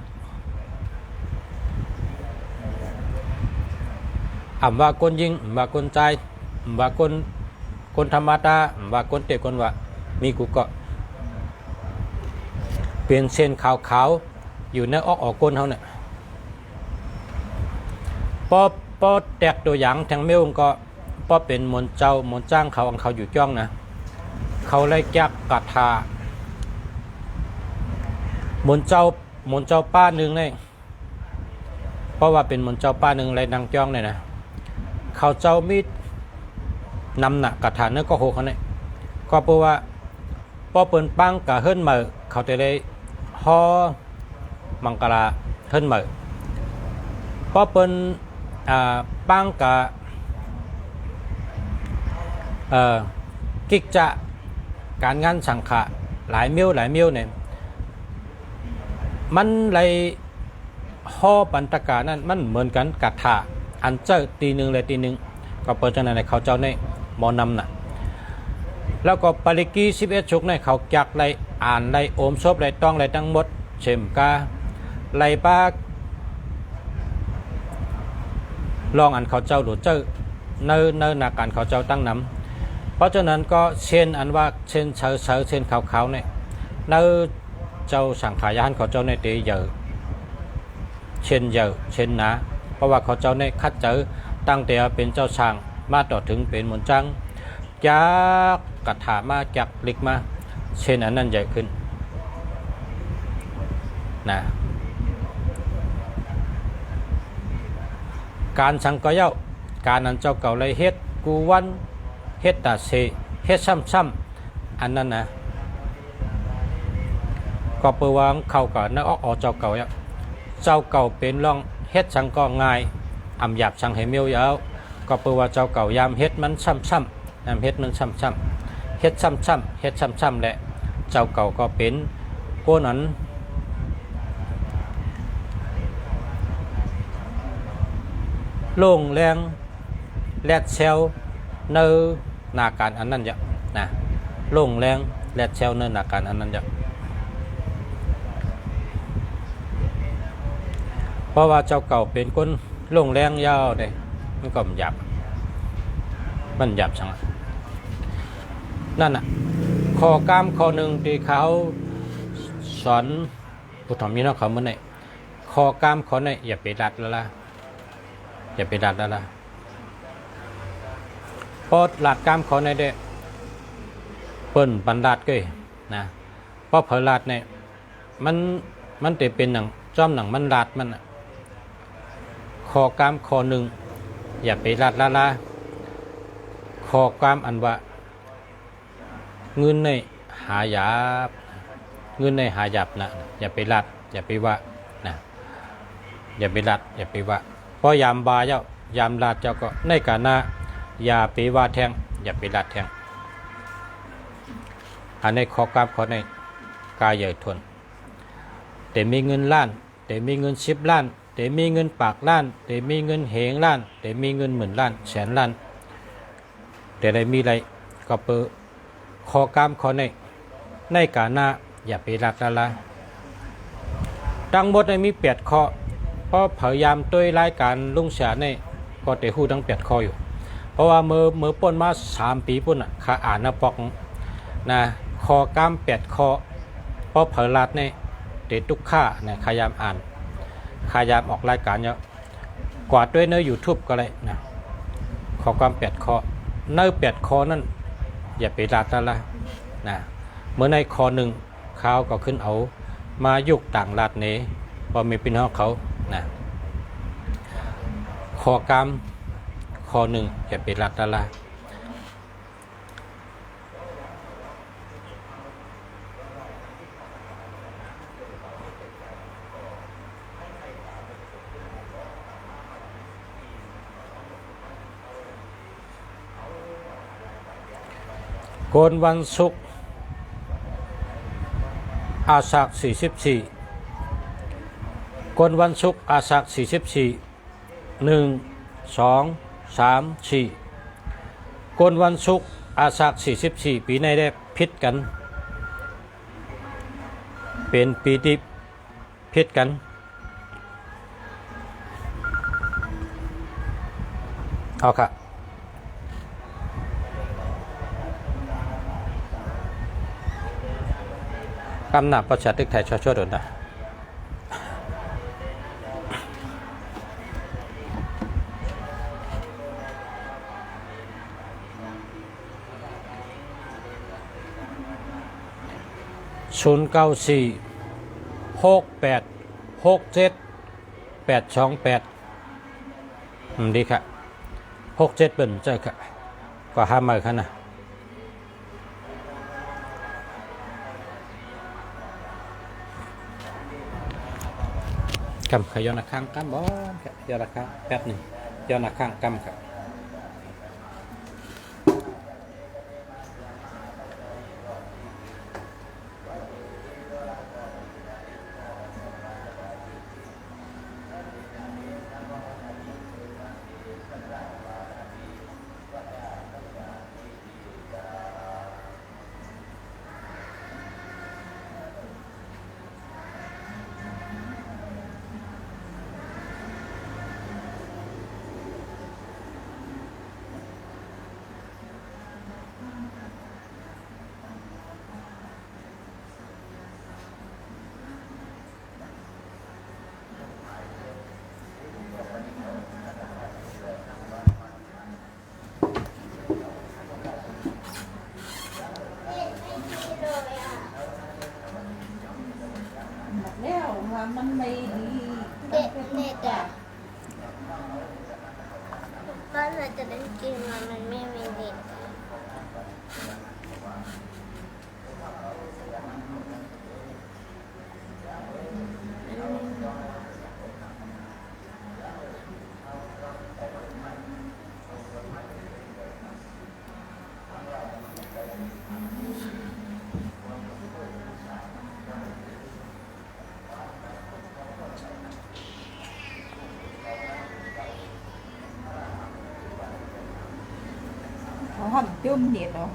S1: ว่าคนยิงว่าคนใจว่าคนธรรมดาว่าคนเตะคนว่ามีกูก็เป็นเส้นขาวๆอยู่ในออกก้นเขาเนี่ยพอแตกตัวอย่างทางเมลก็พอเป็นมนเจ้ามนจ้างเขาอยู่จ้องนะเขาไล่แก๊กกระทามนเจ้าป้าหนึ่งเนี่ยเพราะว่าเป็นมนเจ้าป้าหนึ่งไล่นางจ้องเนี่ยนะเขาเจ้ามีดนำหนักกระถานเนื้อก็โหเขาเนี่ยก็เพราะว่าพอเปิ่นปังกะเฮิรนมือเขาจะได้ห่อมังกรเฮิรนมือพอเปิ่นปังกะกิจจะการงานสังขะหลายเมียวเนี่ยมันเลยห่อปันตกานั่นมันเหมือนกันกระถาอันเจ้าตีหนึ่งเลยตีหนึ่งก็เปิดจังไหนเขาเจ้าในมอนำน่ะแล้วก็ปริกี11ชุกเนี่ยเขาจักไรอ่านไรโอมซบไรต้องไรทั้งหมดเฉมกาไรป้าลองอันเขาเจ้าหรือเจ้าเนื้อหนักการเขาเจ้าตั้งนำเพราะฉะนั้นก็เช่นอันว่าเช่นเช่นขาวเนี่ยเนื้อเจ้าสังขายานเขาเจ้าในตีเยอะเช่นนะเพราะว่าเขาเจ้าในคัดเจอตั้งแต่เป็นเจ้าช่างมาต่อถึงเป็นมนจังจากกระถามาจากลิกมาเช่นอันนั้นใหญ่ขึ้นนะการสังกเย้าการนั้นเจ้าเก่าเลยเฮ็ดกูวันเฮ็ดตาเซเฮ็ดซ้ำอันนั้นนะก็เปิดวางเข้ากับนักออกเจ้าเก่าเนี่ย เจ้าเก่าเป็นร่องเฮ็ดสังก็ง่ายอำหยาบสังให้เมียวยาวก็เปว่าเจ้าเก่ายามเฮ็ดมันซ้ำๆยามเฮ็ดมันซ้ำๆเฮ็ดซ้ำๆเฮ็ดซ้ำๆแหละเจ้าเก่าก็เป็นโกนั้นโล่งแรงแลดเซลเนอนาการอันนั้นจะนะโล่งแรงแลดเซลเนอนาการอันนั้นจะเพราะว่าเจ้าเก่าเป็นคนโล่งแรงยาวเลยมันก็หยาบมันหยาบช่างนั่นน่ะข้อกล้ามข้อหนึ่งที่เขาสอนผู้ทำมีน้องเขาเมื่อไหร่ข้อกล้ามข้อไหนอย่าไปดัดแล้วล่ะอย่าไปดัดแล้วล่ะพอหลัดกล้ามข้อไหนได้เปิ้นบันดัดก็นะเพราะเผลลัดเนี่ยมันจะเป็นหนังจ้อมหนังมันลัดมันข้อกล้ามข้อหนึ่งอย่าไปดัดแล้วล่ะข้อกล้ามอันว่าเงินในหายาบเงินในหายาบนะอย่าไปลัดอย่าไปว่านะอย่าไปลัดอย่าไปว่าเพราะยามบาเจ้ายามลาดเจ้าก็ในกาหน้าอย่าไปว่าแทงอย่าไปลัดแทงอันในข้อกล้ามข้อในกายใหญ่ทนแต่มีเงินล้านแต่มีเงิน10 ล้านแต่มีเงินปากล้านแต่มีเงินเหงล้านแต่มีเงินหมื่นล้านแสนล้านแต่ได้มีอะไรก็เปิดข้อกล้ามข้อในกาหน้าอย่าไปรัดละทั้งหมดมี8 ข้อเพราะพยายามตัวรายการลุงเสียในก็แต่หู้ทั้ง8 ข้ออยู่เพราะว่าเมื่อป่นมา3 ปีป่นข้าอ่านนะปอกนะข้อกล้าม8 ข้อเพราะเผยรัดในเตทุกข้าเนี่ยพยายามอ่านพยายามออกรายการเยอะกว่าด้วยเนื้อ YouTube ก็เลยนะข้อกล้าม8 ข้อเนื้อ8 ข้อนั่นอย่าไปรัดละนะเมื่อในข้อหนึ่งเขาก็ขึ้นเอามายุกต่างรัดนี้พอมีพี่น้องเขานะข้อกล้ามข้อหนึ่งอย่าไปรัดละโกนวันศุกร์อาสาฬ44โกนวันศุกร์อาสาฬ44 1 2 3 4โกนวันศุกร์อาสาฬ44ปีในได้พิษกันเป็นปีที่พิษกันเอาค่ะกำนับประชาธิปไตยช่วยๆด้วยนะ094686782ดีค่ะ67เป็นเจ้าค่ะก็ห้ามมาค่ะนะกำขย้อนข้างกำบอลค่ะย้อนข้างแป๊บหนึ่งย้อนข้างกำค่ะ
S2: nó hầm chum nhiệt rồi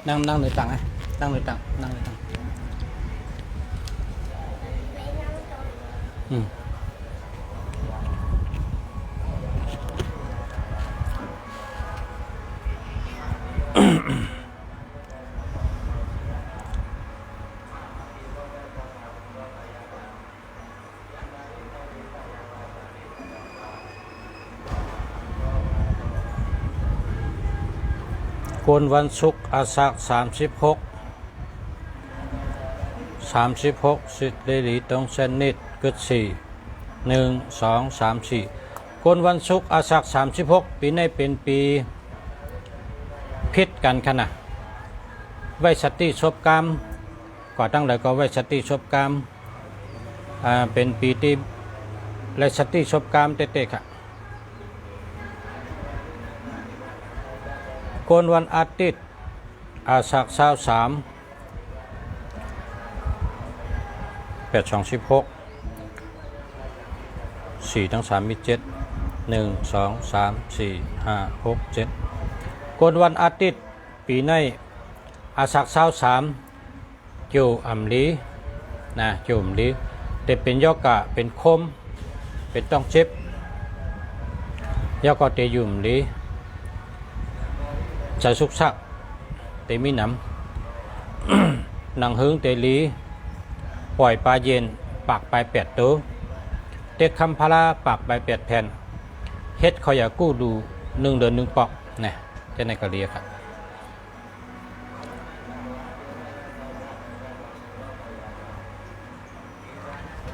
S1: นั่งในตังไงนั่งในตังคนวันศุกร์อาสัก36สิเดลีตรงเซนนิดกึศ4 1 2 3 4คนวันศุกร์อาสัก36ปีนี้เป็นปีพิษกันขนาดไว้สติชบกรรมก่อตั้งเลยก็ไว้สติชบกรรมเป็นปีที่ไว้สติชบกรรมเตะๆค่ะคนวันอาทิตย์อาสัก23 8 2 16 4 ทั้ง 3 มี 7 1 2 3 4 5 6 7คนวันอาทิตย์ปีนี้อาสัก23อยู่อัมลีนะอยู่อัมลีแต่เป็นยอกะเป็นคมเป็นต้องเจ็บยอกะเตอยู่อัมลีใจสุกสักเตมีน้ำหนังหึงเตลีปล่อยปลาเย็นปากไป8ตัวเต็กคำพาราปากไป8แผ่นเฮ็ดเขาอยากกู้ดู1 เดือน 1 ปอกเนี่ยจะในกะเลียครับ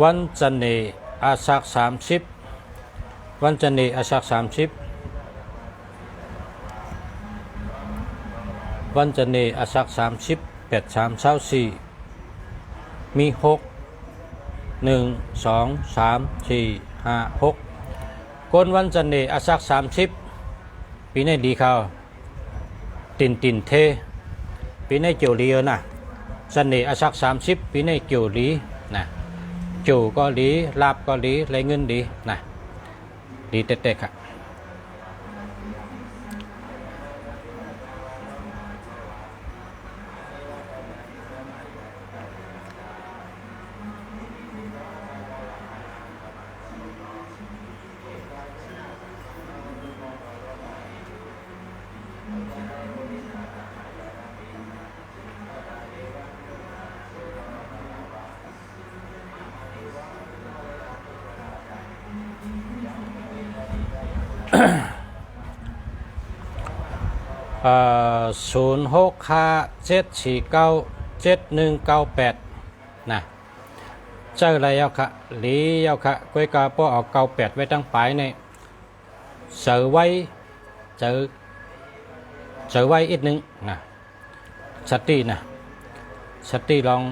S1: วันจันทร์อาสัก30วันจันทร์อาสัก30วันจันทร์อาสัก30 8 3 24มี6 1 2 3 4 5 6คนวันจันทร์อาสัก30ปีนี้ดีเขาตินเทปีนี้เกี่ยวลีนะจันทร์อาสัก30ปีนี้เกี่ยวลีนะเกี่ยวก็ลีลาบก็ลีไรเงินดีนะดีเตะๆค่ะ0657497198นะเจออะไรเอาค่ะหลีเอาค่ะก้อยกาป้อเอา98ไว้ตั้งปลายในเสือไว้เจอไว้อีกนึงนะสตินะสติลอง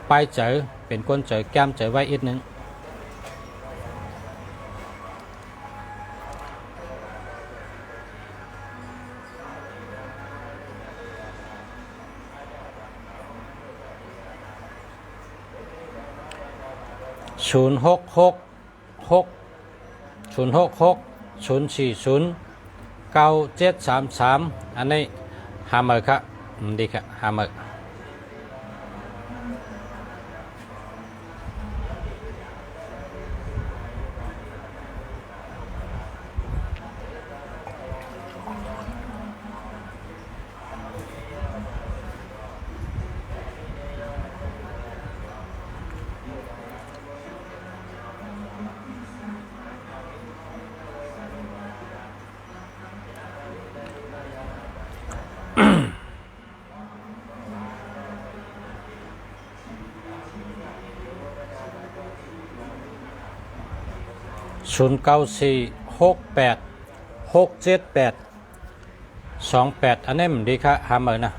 S1: ไปเจอ เป็นก้นเจอแก้มเจอไว้อีกนึง0666 0409733อันนี้หาเมอครับดีครับหาเมอ0946867828อันนี้มันดีครับหาเมอนะ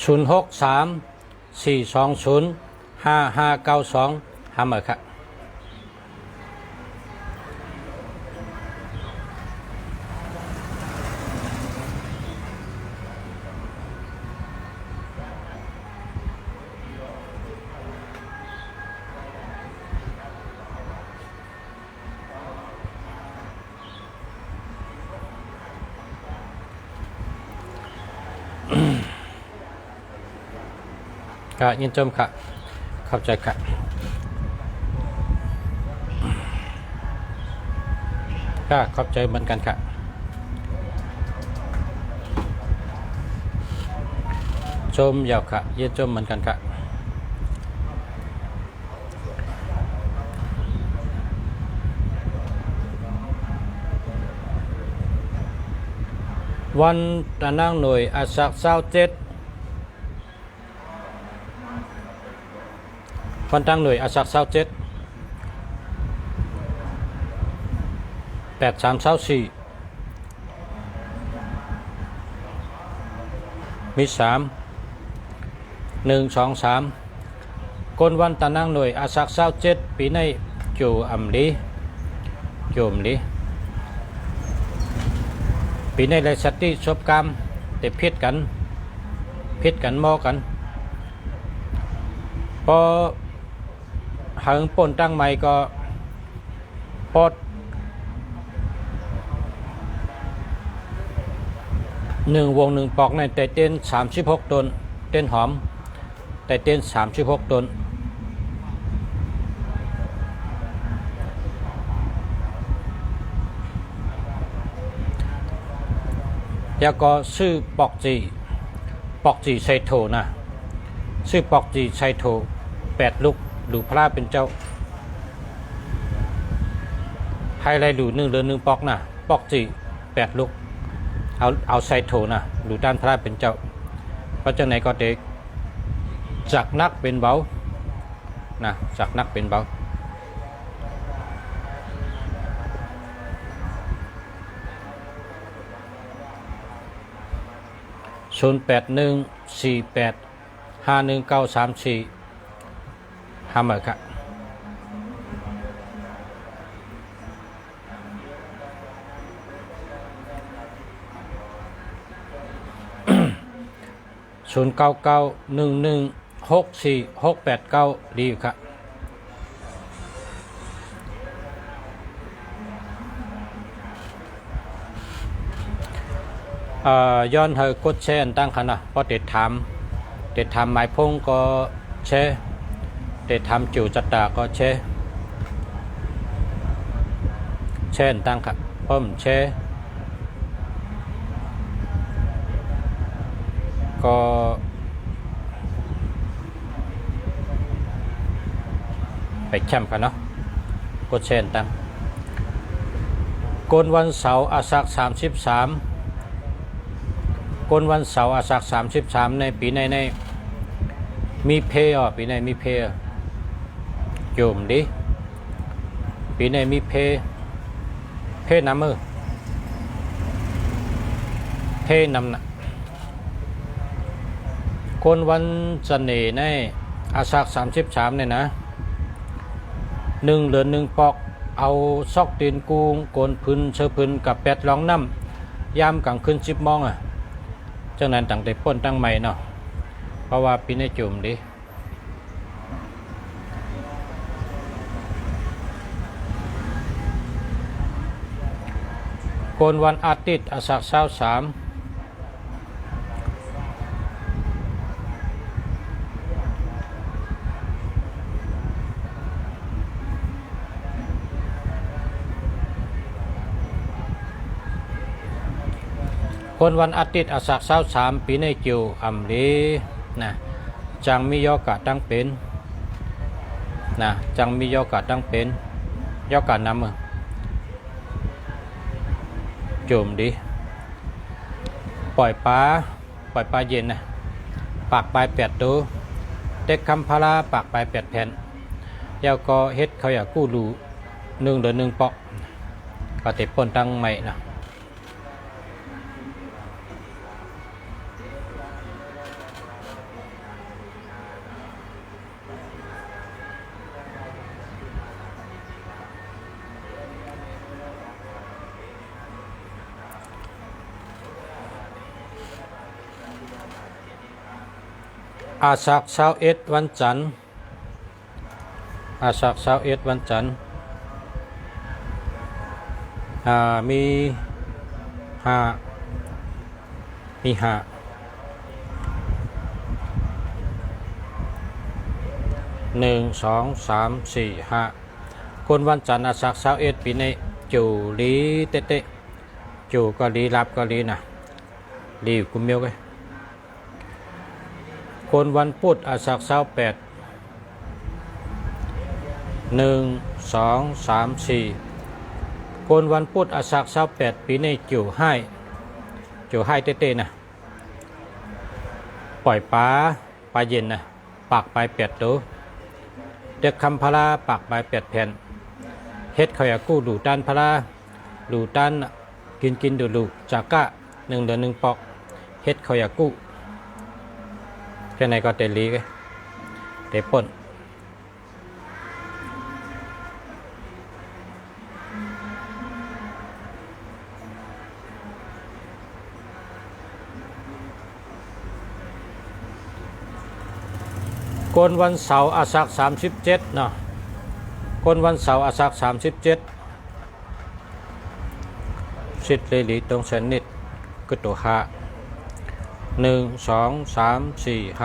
S1: 0634205592หาเมอครับก็ยินชมค่ะเข้าใจค่ะก็เข้าใจเหมือนกันค่ะชมยาวค่ะยินชมเหมือนกันค่ะวันตะนั่งหน่วยอาศักเศร้าเจ็ดวันตั้งหน่วยอาศักเศร้าเจ็ด8324มี123ก้นวันตะนั่งหน่วยอาศักเศร้าเจ็ดปีในจูอัมลีโยมลีปีในไรสติชบกรรมแต่พิษกันมอกันพอหางป่นตั้งใหม่ก็ปอด1 วง 1 ปอกในแต่เต้น36ตนเต้นหอมแต่เต้น36ตนแล้วก็ซื้อปอกจีไซโทนะซื้อปอกจีไซโท8 ลูกดูพระเป็นเจ้าให้ไรดู1 เหลือ 1 ปอกนะปอกจี8 ลูกเอาไซโทนะดูด้านพระเป็นเจ้าเพราะจังไหนก็เด็กจากนักเป็นเบานะจากนักเป็นเบา081481 51934ห้าหมื่นครับ0991164689ดีครับย้อนเธอกดแชร์ตั้งขนาดพอเด็ดถามหมายพงก็แชร์เด็ดทำจิ๋วจัตตาก็แชร์ตั้งครับเพิ่มแชร์ก็ไปแคมป์กันเนาะกดแชร์ตั้งกลวันเสาร์อาสัก33กลวันเสาร์อาสัก33ในปีในมีเพย์ปีในมีเพย์โยมดิปีในมีเพน้ำมือเพน้ำนะคนวันจันทร์ในอาสัก33เนี่ยนะ1 เหรียญ 1 ปอกเอาซอกตีนกูงโกนพื้นเชื้อพื้นกับแปดร้องน้ำยามกลางคืน10 โมงจังนั้นตั้งแต่ป้นตั้งใหม่เนาะเพราะว่าปีในจุ่มดิโกนวันอาทิตย์อาสัก23คนวันอาทิตย์อาสัก23ปีในจิวอ่ำลีนะจังมียอกะตั้งเป็นนะจังมียอกะตั้งเป็นยอกะนำจุ่มดิปล่อยปลาเย็นนะปากปลาย8 ตัวเด็กคำพาราปากปลาย8 แผ่นแล้วก็เฮ็ดเขาอยากกู้รู1 เหรียญ 1 ปอกก็ติดปนตั้งใหม่นะอาสัก21วันจันทร์อาสัก21วันจันทร์มี5 1 2 3 4 5คนวันจันทร์อาสัก21ปีในจูลีเตะจูก็ลีรับก็ลีนะลีกุมเมียวกันคนวันพุธอาสัก28 1 2 3 4คนวันพุธอาสัก28ปีในจิ๋วให้เต้ๆนะปล่อยปลาเย็นนะปากปลาย8 ตัวเด็กคำพาราปากปลาย8 แผ่นเฮ็ดเขาอยากกู้ดูต้านพาราดูต้านกินดูจากกะ1 เหรียญ 1 ปอกเฮ็ดเขาอยากกู้แค่ไหนก็เตลีกันเตป่นกนวันเสาร์อาสัก37เนาะกนวันเสาร์อาสัก37สิทธิ์เลลีตรงเส้นนิดก็ตัว5 1 2 3 4 5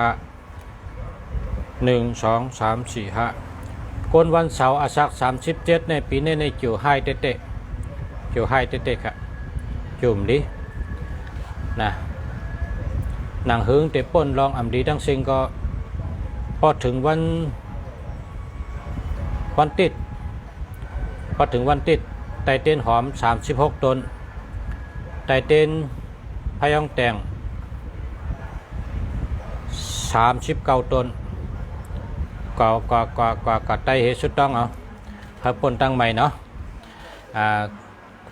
S1: 1 2 3 4 5คนวันเสาร์อาสัก37ในปีนี้ในจิ๋วให้เตะครับจุ่มดินะหนังหึงเตะป่นลองอ่ำดีทั้งสิ่งก็พอถึงวันติดไตเต้นหอม36 ตนไตเต้นพยองแต่ง39 ตนก็ไตเฮสุดต้องเอาพระปนตั้งใหม่เนาะ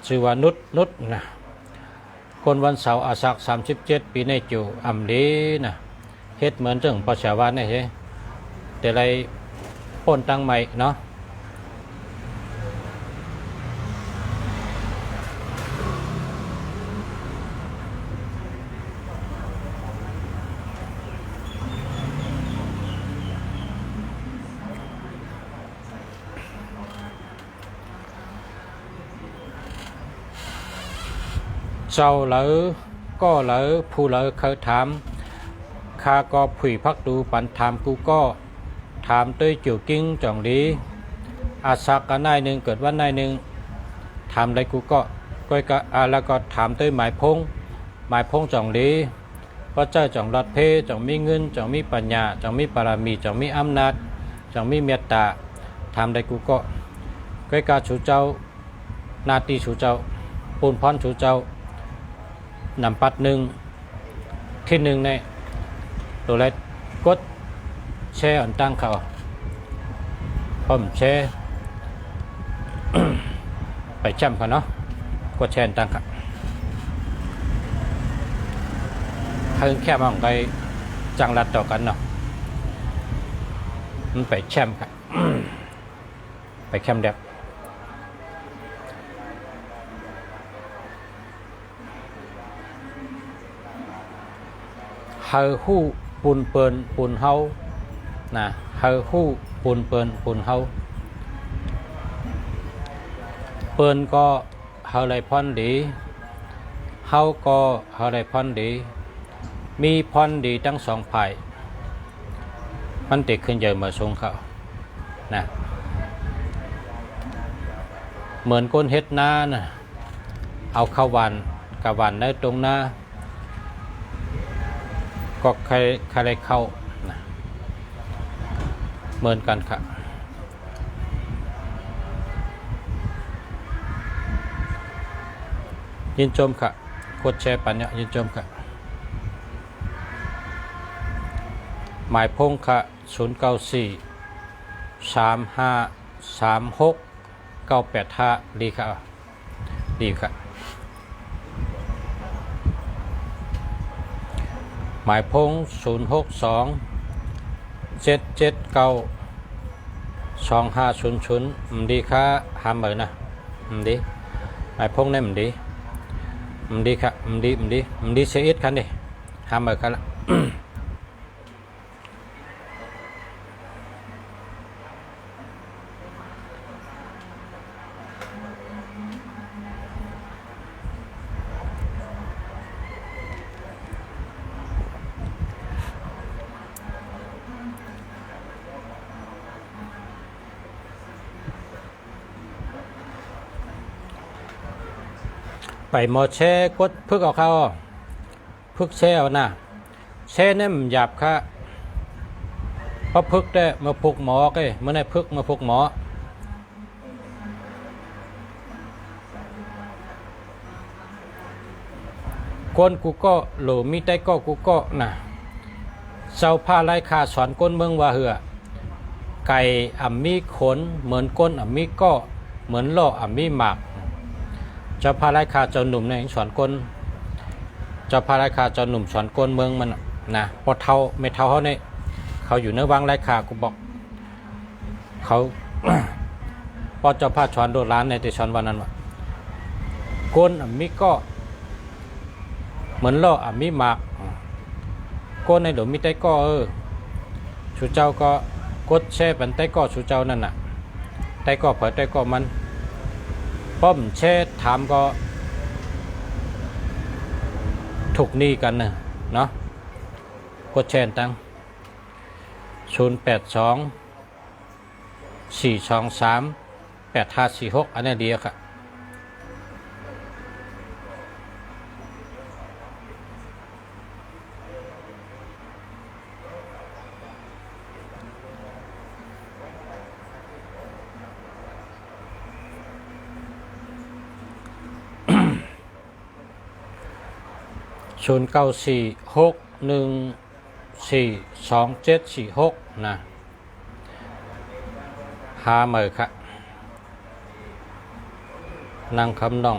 S1: ชื่อว่านุดนะคนวันเสาร์อาสัก37ปีในจิ๋วอ่ำดีนะ เฮ็ดเหมือนจังประชาวันนี่เฮ้แต่ไรป่นตังใหม่เนาะเจ้าเหลอก็เหลอผู้เหลอเคยถามข้าก็ผุยพักดูปันถามกูก็ถามด้วยจิ๋วกิ้งจ่องดีอาศักกันนายหนึ่งเกิดวันนายหนึ่งถามได้กูก็ก็แล้วก็ถามด้วยหมายพงจ่องดีเพราะเจ้าจ่องรัดเพจ่องมีเงินจ่องมีปัญญาจ่องมีปารามีจ่องมีอำนาจจ่องมีเมตตาถามได้กูก็กาชูเจ้านาตีชูเจ้าปูนพรชูเจ้านำปัดหนึ่งที่หนึ่งในตัวเล็กกดแช่อันตั้งเขาผมแช่ ไปจำเขาเนาะกดแช่อันตั้งเขาให้แค่มองไปจังรัดต่อกันเนาะมันไปแช่มครับ ไปแคมเด็บเฮาฮู้ปูนเปินปูนเฮานะเฮาฮู้ปูนเปินปูนเฮาเปินก็เฮาได้พรดีเฮาก็เฮาได้พรดีมีพรดีทั้งสองฝ่ายมันติดขึ้นเยอะมาทรงเขานะเหมือนก้นเฮ็ดนานะเอาข้าววันกับวันได้ตรงหน้าก็ใครได้เข้านะเหมือนกันค่ะยินชมค่ะกดแชร์ปัญญายินชมค่ะหมายพงค่ะ0943536985ดีค่ะดีค่ะหมายพง0627792500ดีค่ะหามเบอร์นะดีหมายพงนี่มันดีดีค่ะดีเสียอิดกันดิหามเบอร์กันละ ไปหมอแช่กดพึกเอาเข้าพึกแช่เอานะแช่เนี่ยมันหยาบค่ะเพราะพึกได้มาพุกหมอก็เมื่อไหร่พึกมาพุกหมอก้นกูก็หลูมีได้ก็กูก็นะเจ้าผ้าไร้คาสอนก้นเมืองว่าเหือไก่อ่ำมีขนเหมือนก้นอ่ำมีก็เหมือนล่ออ่ำมีหมากเจ้าพาไร้คาเจ้าหนุ่มในสอนก้นเจ้าพาไร้คาเจ้าหนุ่มสอนก้นเมืองมันนะพอเท่าไม่เท่าเขาเนี่ยเขาอยู่เนื้อวางไร้คากูบอกเขา พอเจ้าพาสอนโดดร้านในแต่สอนวันนั้นว่าก้นอ่ำมีก็เหมือนล่ออ่ำมีหมากก้นในหลุมมีไต้ก็ชูเจ้าก็กดแช่เป็นไต้ก็ชูเจ้านั่นน่ะไต้ก็เผยไต้ก็มันป้อมแช่ถามก็ถูกนี่กันนะเนาะกดแช่ตั้ง0824238546อันนี้ดีค่ะ0946142746นะหาเมอค่ะนางคำน้อง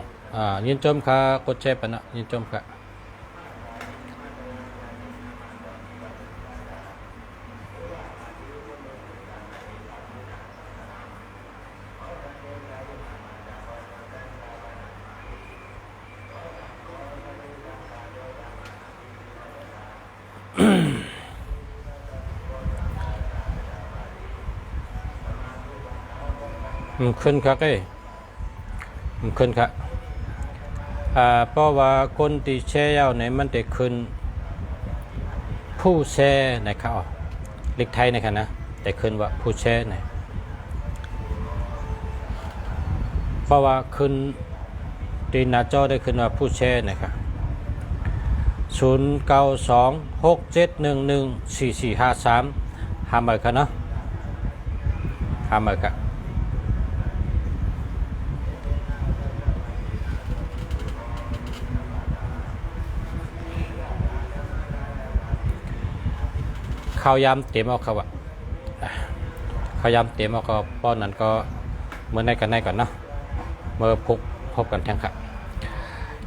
S1: ยินจมค่ะกดแชร์ปะนะยินจมค่ะ ขึ้นครับขึ้นครับเพราะว่าคนที่แช่ยาวเนี่ยมันจะขึ้นผู้แช่นะครับเล็กไทยนะครับนะแต่ขึ้นว่าผู้แช่เนี่ยเพราะว่าขึ้นที่หน้าจอได้ขึ้นว่าผู้แช่นะครับ0926711443ห้ามไปกันเนาะห้ามไปกันข้าวยำเต็มเอาครับว่าข้าวยำเต็มเอาก็ป้อนนั้นก็เมื่อในกันก่อนเนาะเมื่อพบกันแทงค่ะ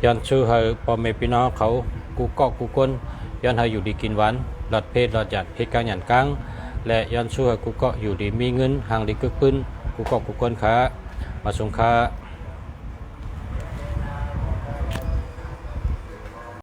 S1: ย้อนชื่อให้พ่อแม่พี่น้องเขากูเกาะกูก้นย้อนให้อยู่ดีกินหวานหลอดเพศหลอดหยาดเพศกลางหยันกลางและย้อนชื่อให้กูเกาะอยู่ดีมีเงินห่างดีกึกปืนกูเกาะกูก้นขามาสงค้า